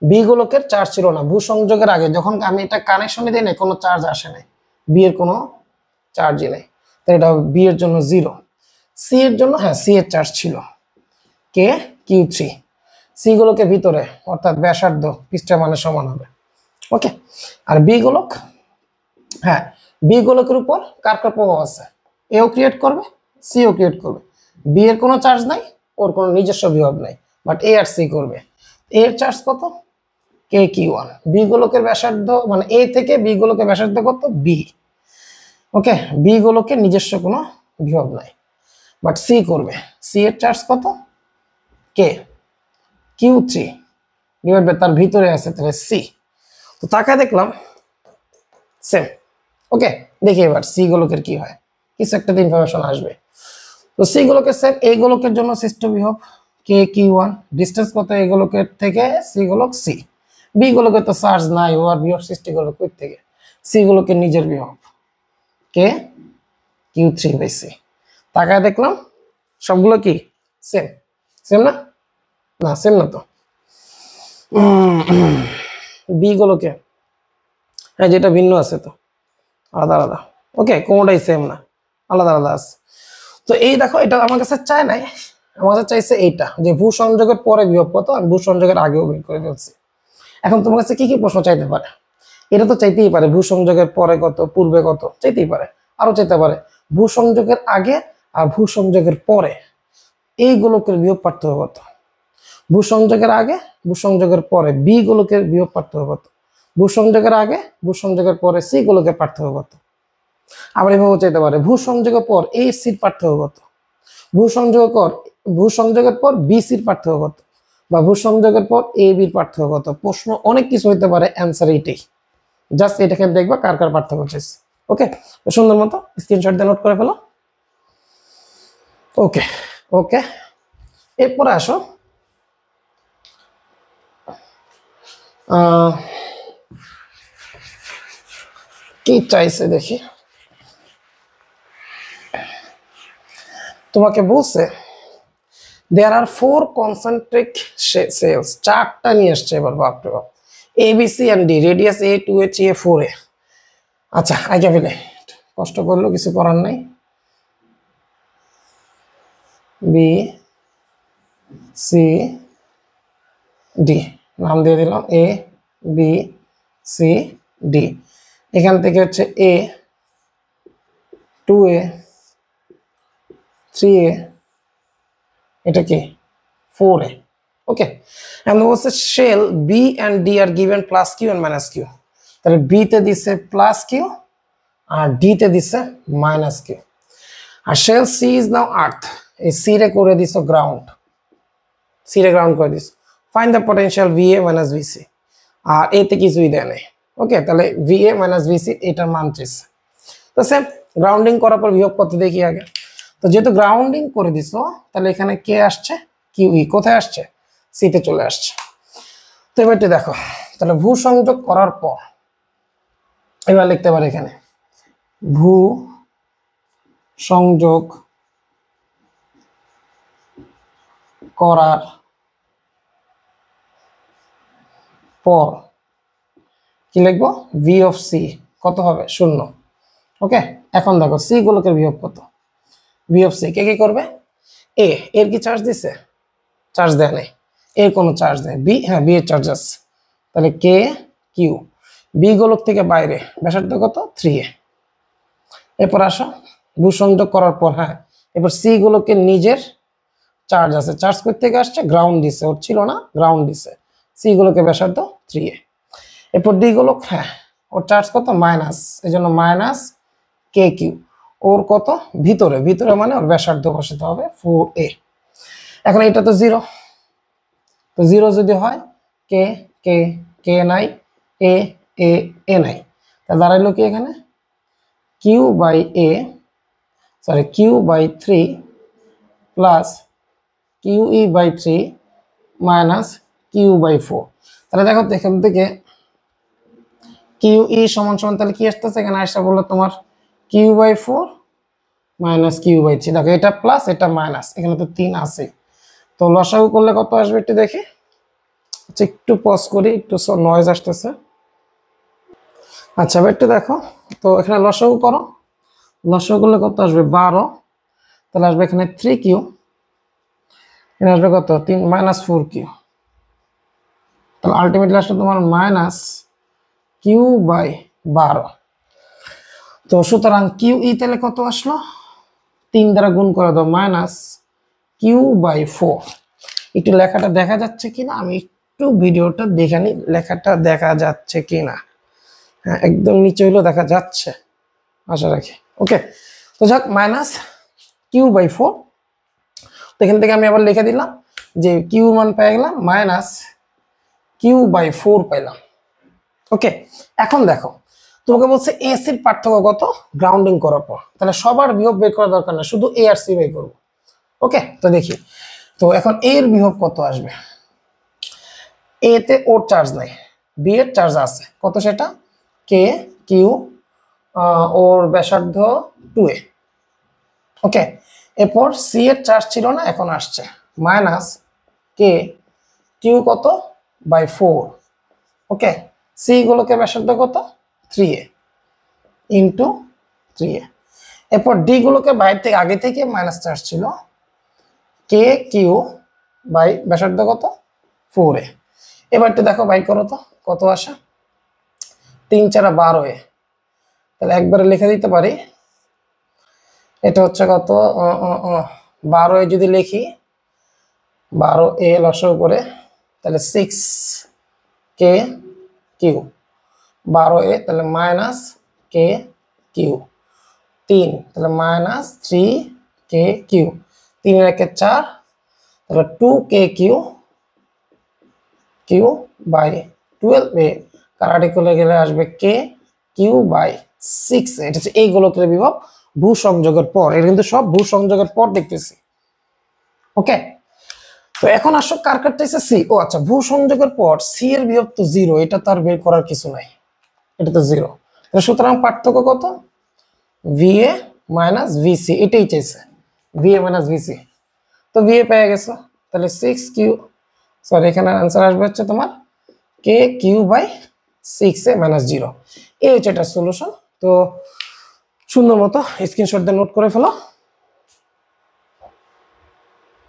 বি গোলকের চার্জ ছিল না, ভূ সংযোগের আগে যখন আমি এটা কানেকশনে দিই না কোনো চার্জ আসে নাই, বি এর কোনো চার্জই নেই, তাই এটা বি এর জন্য জিরো। সি এর জন্য হ্যাঁ সি এর চার্জ ছিল কে কিউ থ্রি, সি গোলকের ভিতরে অর্থাৎ ব্যাসার্ধ পৃষ্ঠের মানের সমান হবে। ওকে, আর বি গোলক, হ্যাঁ বি গোলকের উপর কার কার প্রভাব আছে, এও ক্রিয়েট করবে সিও ক্রিয়েট করবে, বি এর কোনো চার্জ নাই, ওর কোনো নিজস্ব বিভব নাই, বাট এ আর সি করবে, এর চার্জ কত কে কিউ ওয়ান, বি গোলকের ব্যাসার্ধ মানে এ থেকে বি গোলকের ব্যাসার্ধ কত বি। ওকে, বি গোলকের নিজস্ব কোনো বিভব নাই, বাট সি করবে, সি এর চার্জ কত কে কিউ থ্রি ডিভাইড বাই তার ভিতরে আছে তাহলে সি, তো তাকায় দেখলাম সেম। ওকে, দেখি এবার সি গোলকের কি হয়, কিছু একটা ইনফরমেশন আসবে। তো সি গোলকের সেম, এই গোলকের জন্য সৃষ্ট বিভব কে কিউ ওয়ান, ডিস্টেন্স কত এই গোলকের থেকে সি গোলক সি, বি গোলকের তো চার্জ নাই, ও আর বিভব সৃষ্টি করবে কই থেকে, সি গোলকের নিজের বিভব কে কিউ থ্রি বাই সি। তাকায় দেখলাম সবগুলো কি সেম, সেম না, না সেম না তো, বি গোলকে হ্যাঁ যেটা ভিন্ন আছে তো আলাদা আলাদা। ওকে, কোনোটাই সেম না, আলাদা আলাদা আছে। তো এই দেখো এটা আমার কাছে চায় নাই, আমার কাছে চাইছে এইটা যে ভূ সংযোগের পরে বিভব কত, আমি ভূ সংযোগের আগেও বের করে ফেলছি। এখন তোমার কাছে কি কি প্রশ্ন চাইতে পারে, এটা তো চাইতেই পারে ভূ সংযোগের পরে কত পূর্বে কত, চাইতেই পারে, আরো চাইতে পারে ভূ সংযোগের আগে আর ভূ সংযোগের পরে এই গোলকের বিভব পার্থক্য কত, ভূ সংযোগের আগে ভূ সংযোগের পরে বি গোলকের বিভব পার্থক্য কত, ভূসংযোগের আগে ভূসংযোগের পরে সি গোলকের পার্থক্য কত। আবার এভাবে চাইতে পারে ভূসংযোগের পর এ সির পার্থক্য কত, ভূসংযোগের পর বি সির পার্থক্য কত, বা ভূসংযোগের পর এ বির পার্থক্য কত। প্রশ্ন অনেক কিছু হইতে পারে, অ্যান্সার এইটাই। জাস্ট এটাকে দেখবা কার কার পার্থক্য চাইছে। ওকে, সুন্দর মতো স্ক্রিনশট দিয়ে নোট করে ফেলো। ওকে ওকে, এরপরে আসো কি চাইছে দেখি। তোমাকে বলছে দেয়ার আর 4 কনসেন্ট্রিক সেলস, চারটা নিয়ে আসছে এবার, বাপরে বাপ। A B C and D, radius A 2 A 3 A 4 A. আচ্ছা আগে ফেলে কষ্ট করলো, কিছু করার নাই। বি সি ডি নাম দিয়ে দিলাম, এ বি সি ডি। এখান থেকে হচ্ছে এ 2 এ 3 এ, এটা কি 4 এ। ওকে, এন্ড বলছে shell B and D are given plus Q and minus Q. তাহলে বি তে দিছে প্লাস কিউ আর ডি তে দিছে মাইনাস কিউ। আর shell C is now earth, এই সি রে করে দিছো গ্রাউন্ড, সি রে গ্রাউন্ড করে দিছো। Find the potential V A minus V C. আর এতে কিছুই দেয় নাই। ওকে, তাহলে V A minus V C এটার মান চাইছে। তো সেম গ্রাউন্ডিং করার পর বিয়োগ করতে দেখি আগে। তো যেহেতু গ্রাউন্ডিং করে দিছো, তাহলে এখানে কে আসছে, কিউ ই। কোথায় আসছে, সিতে চলে আসছে। তো এবারটি দেখো, তাহলে ভূ সংযোগ করার পর এবার লিখতে পারি এখানে ভূ সংযোগ করার পর কি লিখবো, ভি অফ সি কত হবে, 0। ওকে, এখন দেখো সি গোলকের বিয়োগ কত, ভি অফ সি কে কি করবে, এ এর কি চার্জ দিছে, চার্জ দেয় নাই, এর কোনো চার্জ নেই। বি, হ্যাঁ বি এর চার্জ আছে, তাহলে কে কিউ। বি গোলক থেকে বাইরে ব্যাসার্ধ কত, 3 এ। এরপর আসো ভূসংযোগ করার পর, হ্যাঁ এরপর সি গোলকে নিজের চার্জ আছে, চার্জ করতে থেকে আসছে, গ্রাউন্ড দিছে, ওর ছিল না, গ্রাউন্ড দিছে। সি গোলকে ব্যাসার্ধ 3 এ। এরপর ডি গোলক, হ্যাঁ ওর চার্জ কত, মাইনাস, এই জন্য মাইনাস কে কিউ। ওর কত, ভিতরে, ভিতরে মানে ওর ব্যাসার্ধ বসাতে হবে 4 এ। এখন এটা তো 0, তো 0 যদি হয় কে কে কে নাই, এ এ এ নাই, তা দাঁড়াইলো কি এখানে Q by A, sorry Q by 3 plus Q E by 3 minus Q by 4। তাহলে দেখো তো এখান থেকে কিউ ই সমান সমান তাহলে কি আসতেছে, এখানে আসা বললো তোমার Q by 4 minus Q by 3। দেখো এটা প্লাস এটা মাইনাস, এখানে তো 3 আছে। তো লসাগু করলে কত আসবে একটু দেখি। আচ্ছা একটু পজ করি, একটু নয়েজ আসতেছে। আচ্ছা এবার একটু দেখো, তো এখানে লসাগু করো, লসাগু করলে কত আসবে, 12। তাহলে আসবে এখানে 3 কিউ, এখানে আসবে কত, 3 মাইনাস 4 কিউ। তাহলে আলটিমেটলি আসলে তোমার মাইনাস কিউ বাই 12। তো সুতরাং কিউ ই তাহলে কত আসলো, 3 দ্বারা গুণ করে দাও, মাইনাস কিউ বাই 4। একটু লেখাটা দেখা যাচ্ছে কিনা, আমি একটু ভিডিওটা দেখে নিই, লেখাটা দেখা যাচ্ছে কিনা। হ্যাঁ একদম নিচে হইলেও দেখা যাচ্ছে, আশা রাখি। ওকে, তো যাক মাইনাস কিউ বাই 4। তো এখান থেকে আমি আবার লিখে দিলাম যে কিউ মান পেয়ে গেলাম মাইনাস কিউ বাই 4 পাইলাম। ওকে, এখন দেখো তোমাকে বলছে এ সির পার্থক্য কত গ্রাউন্ডিং করার পর, তাহলে সবার বিয়োগ বের করার দরকার না, শুধু এ আর সি বের করবো। ওকে, তো দেখি তো এখন এর বিয়োগ কত আসবে। এ তে ওর চার্জ নাই, বি এর চার্জ আছে কত, সেটা কে কিউ, ওর ব্যাসার্ধ 2 এ। ওকে, এরপর সি এর চার্জ ছিল না, এখন আসছে, মাইনাস কে কিউ কত বাই 4। ওকে, সি গুলোকে ব্যাসার্ধ কত 3 এ ইন্টু 3 এ। এরপর ডি গুলোকে বাইরে থেকে আগে থেকে মাইনাস চার্জ ছিল, কে কিউ বাই ব্যাসার্ধ কত 4 এ। এবারটা দেখো বাই করো তো কত আসে, 3 4 12 এ। তাহলে একবারে লিখে দিতে পারি, এটা হচ্ছে কত 12 এ যদি লিখি, 12 এ লসাগু করে, তাহলে 6 কে কিউ 12a তাহলে মাইনাস কে কিউ, 3 তাহলে মাইনাস 3 কে কিউ, 3 এর একে 4 তাহলে 2 K Q Q by 12a, কারাটি করে গেলে আসবে কে কিউ বাই 6। এটা হচ্ছে এই গোলকের বিভব ভূ সংযোগের পর। এটা কিন্তু সব ভূ সংযোগের পর দেখতেছি। ওকে, তো এখন আসো কার কাটতেছে সি। ও আচ্ছা, ভূ সংযোগের পর সি এর বিভব তো 0, এটা তো আর বের করার কিছু নাই, এটা তো 0। সুতরাং পার্থক্য কত? ভিএ মাইনাস ভিসি, এটাই চাইছে, ভিএ মাইনাস ভিসি। তো ভিএ পেয়ে গেছো, তাহলে 6 কিউ, সরি এখানে आंसर আসবে হচ্ছে তোমার কে কিউ বাই 6a মাইনাস 0। এই হচ্ছে এটা সলিউশন। তো সুন্দর মতো স্ক্রিনশট দিয়ে নোট করে ফেলো।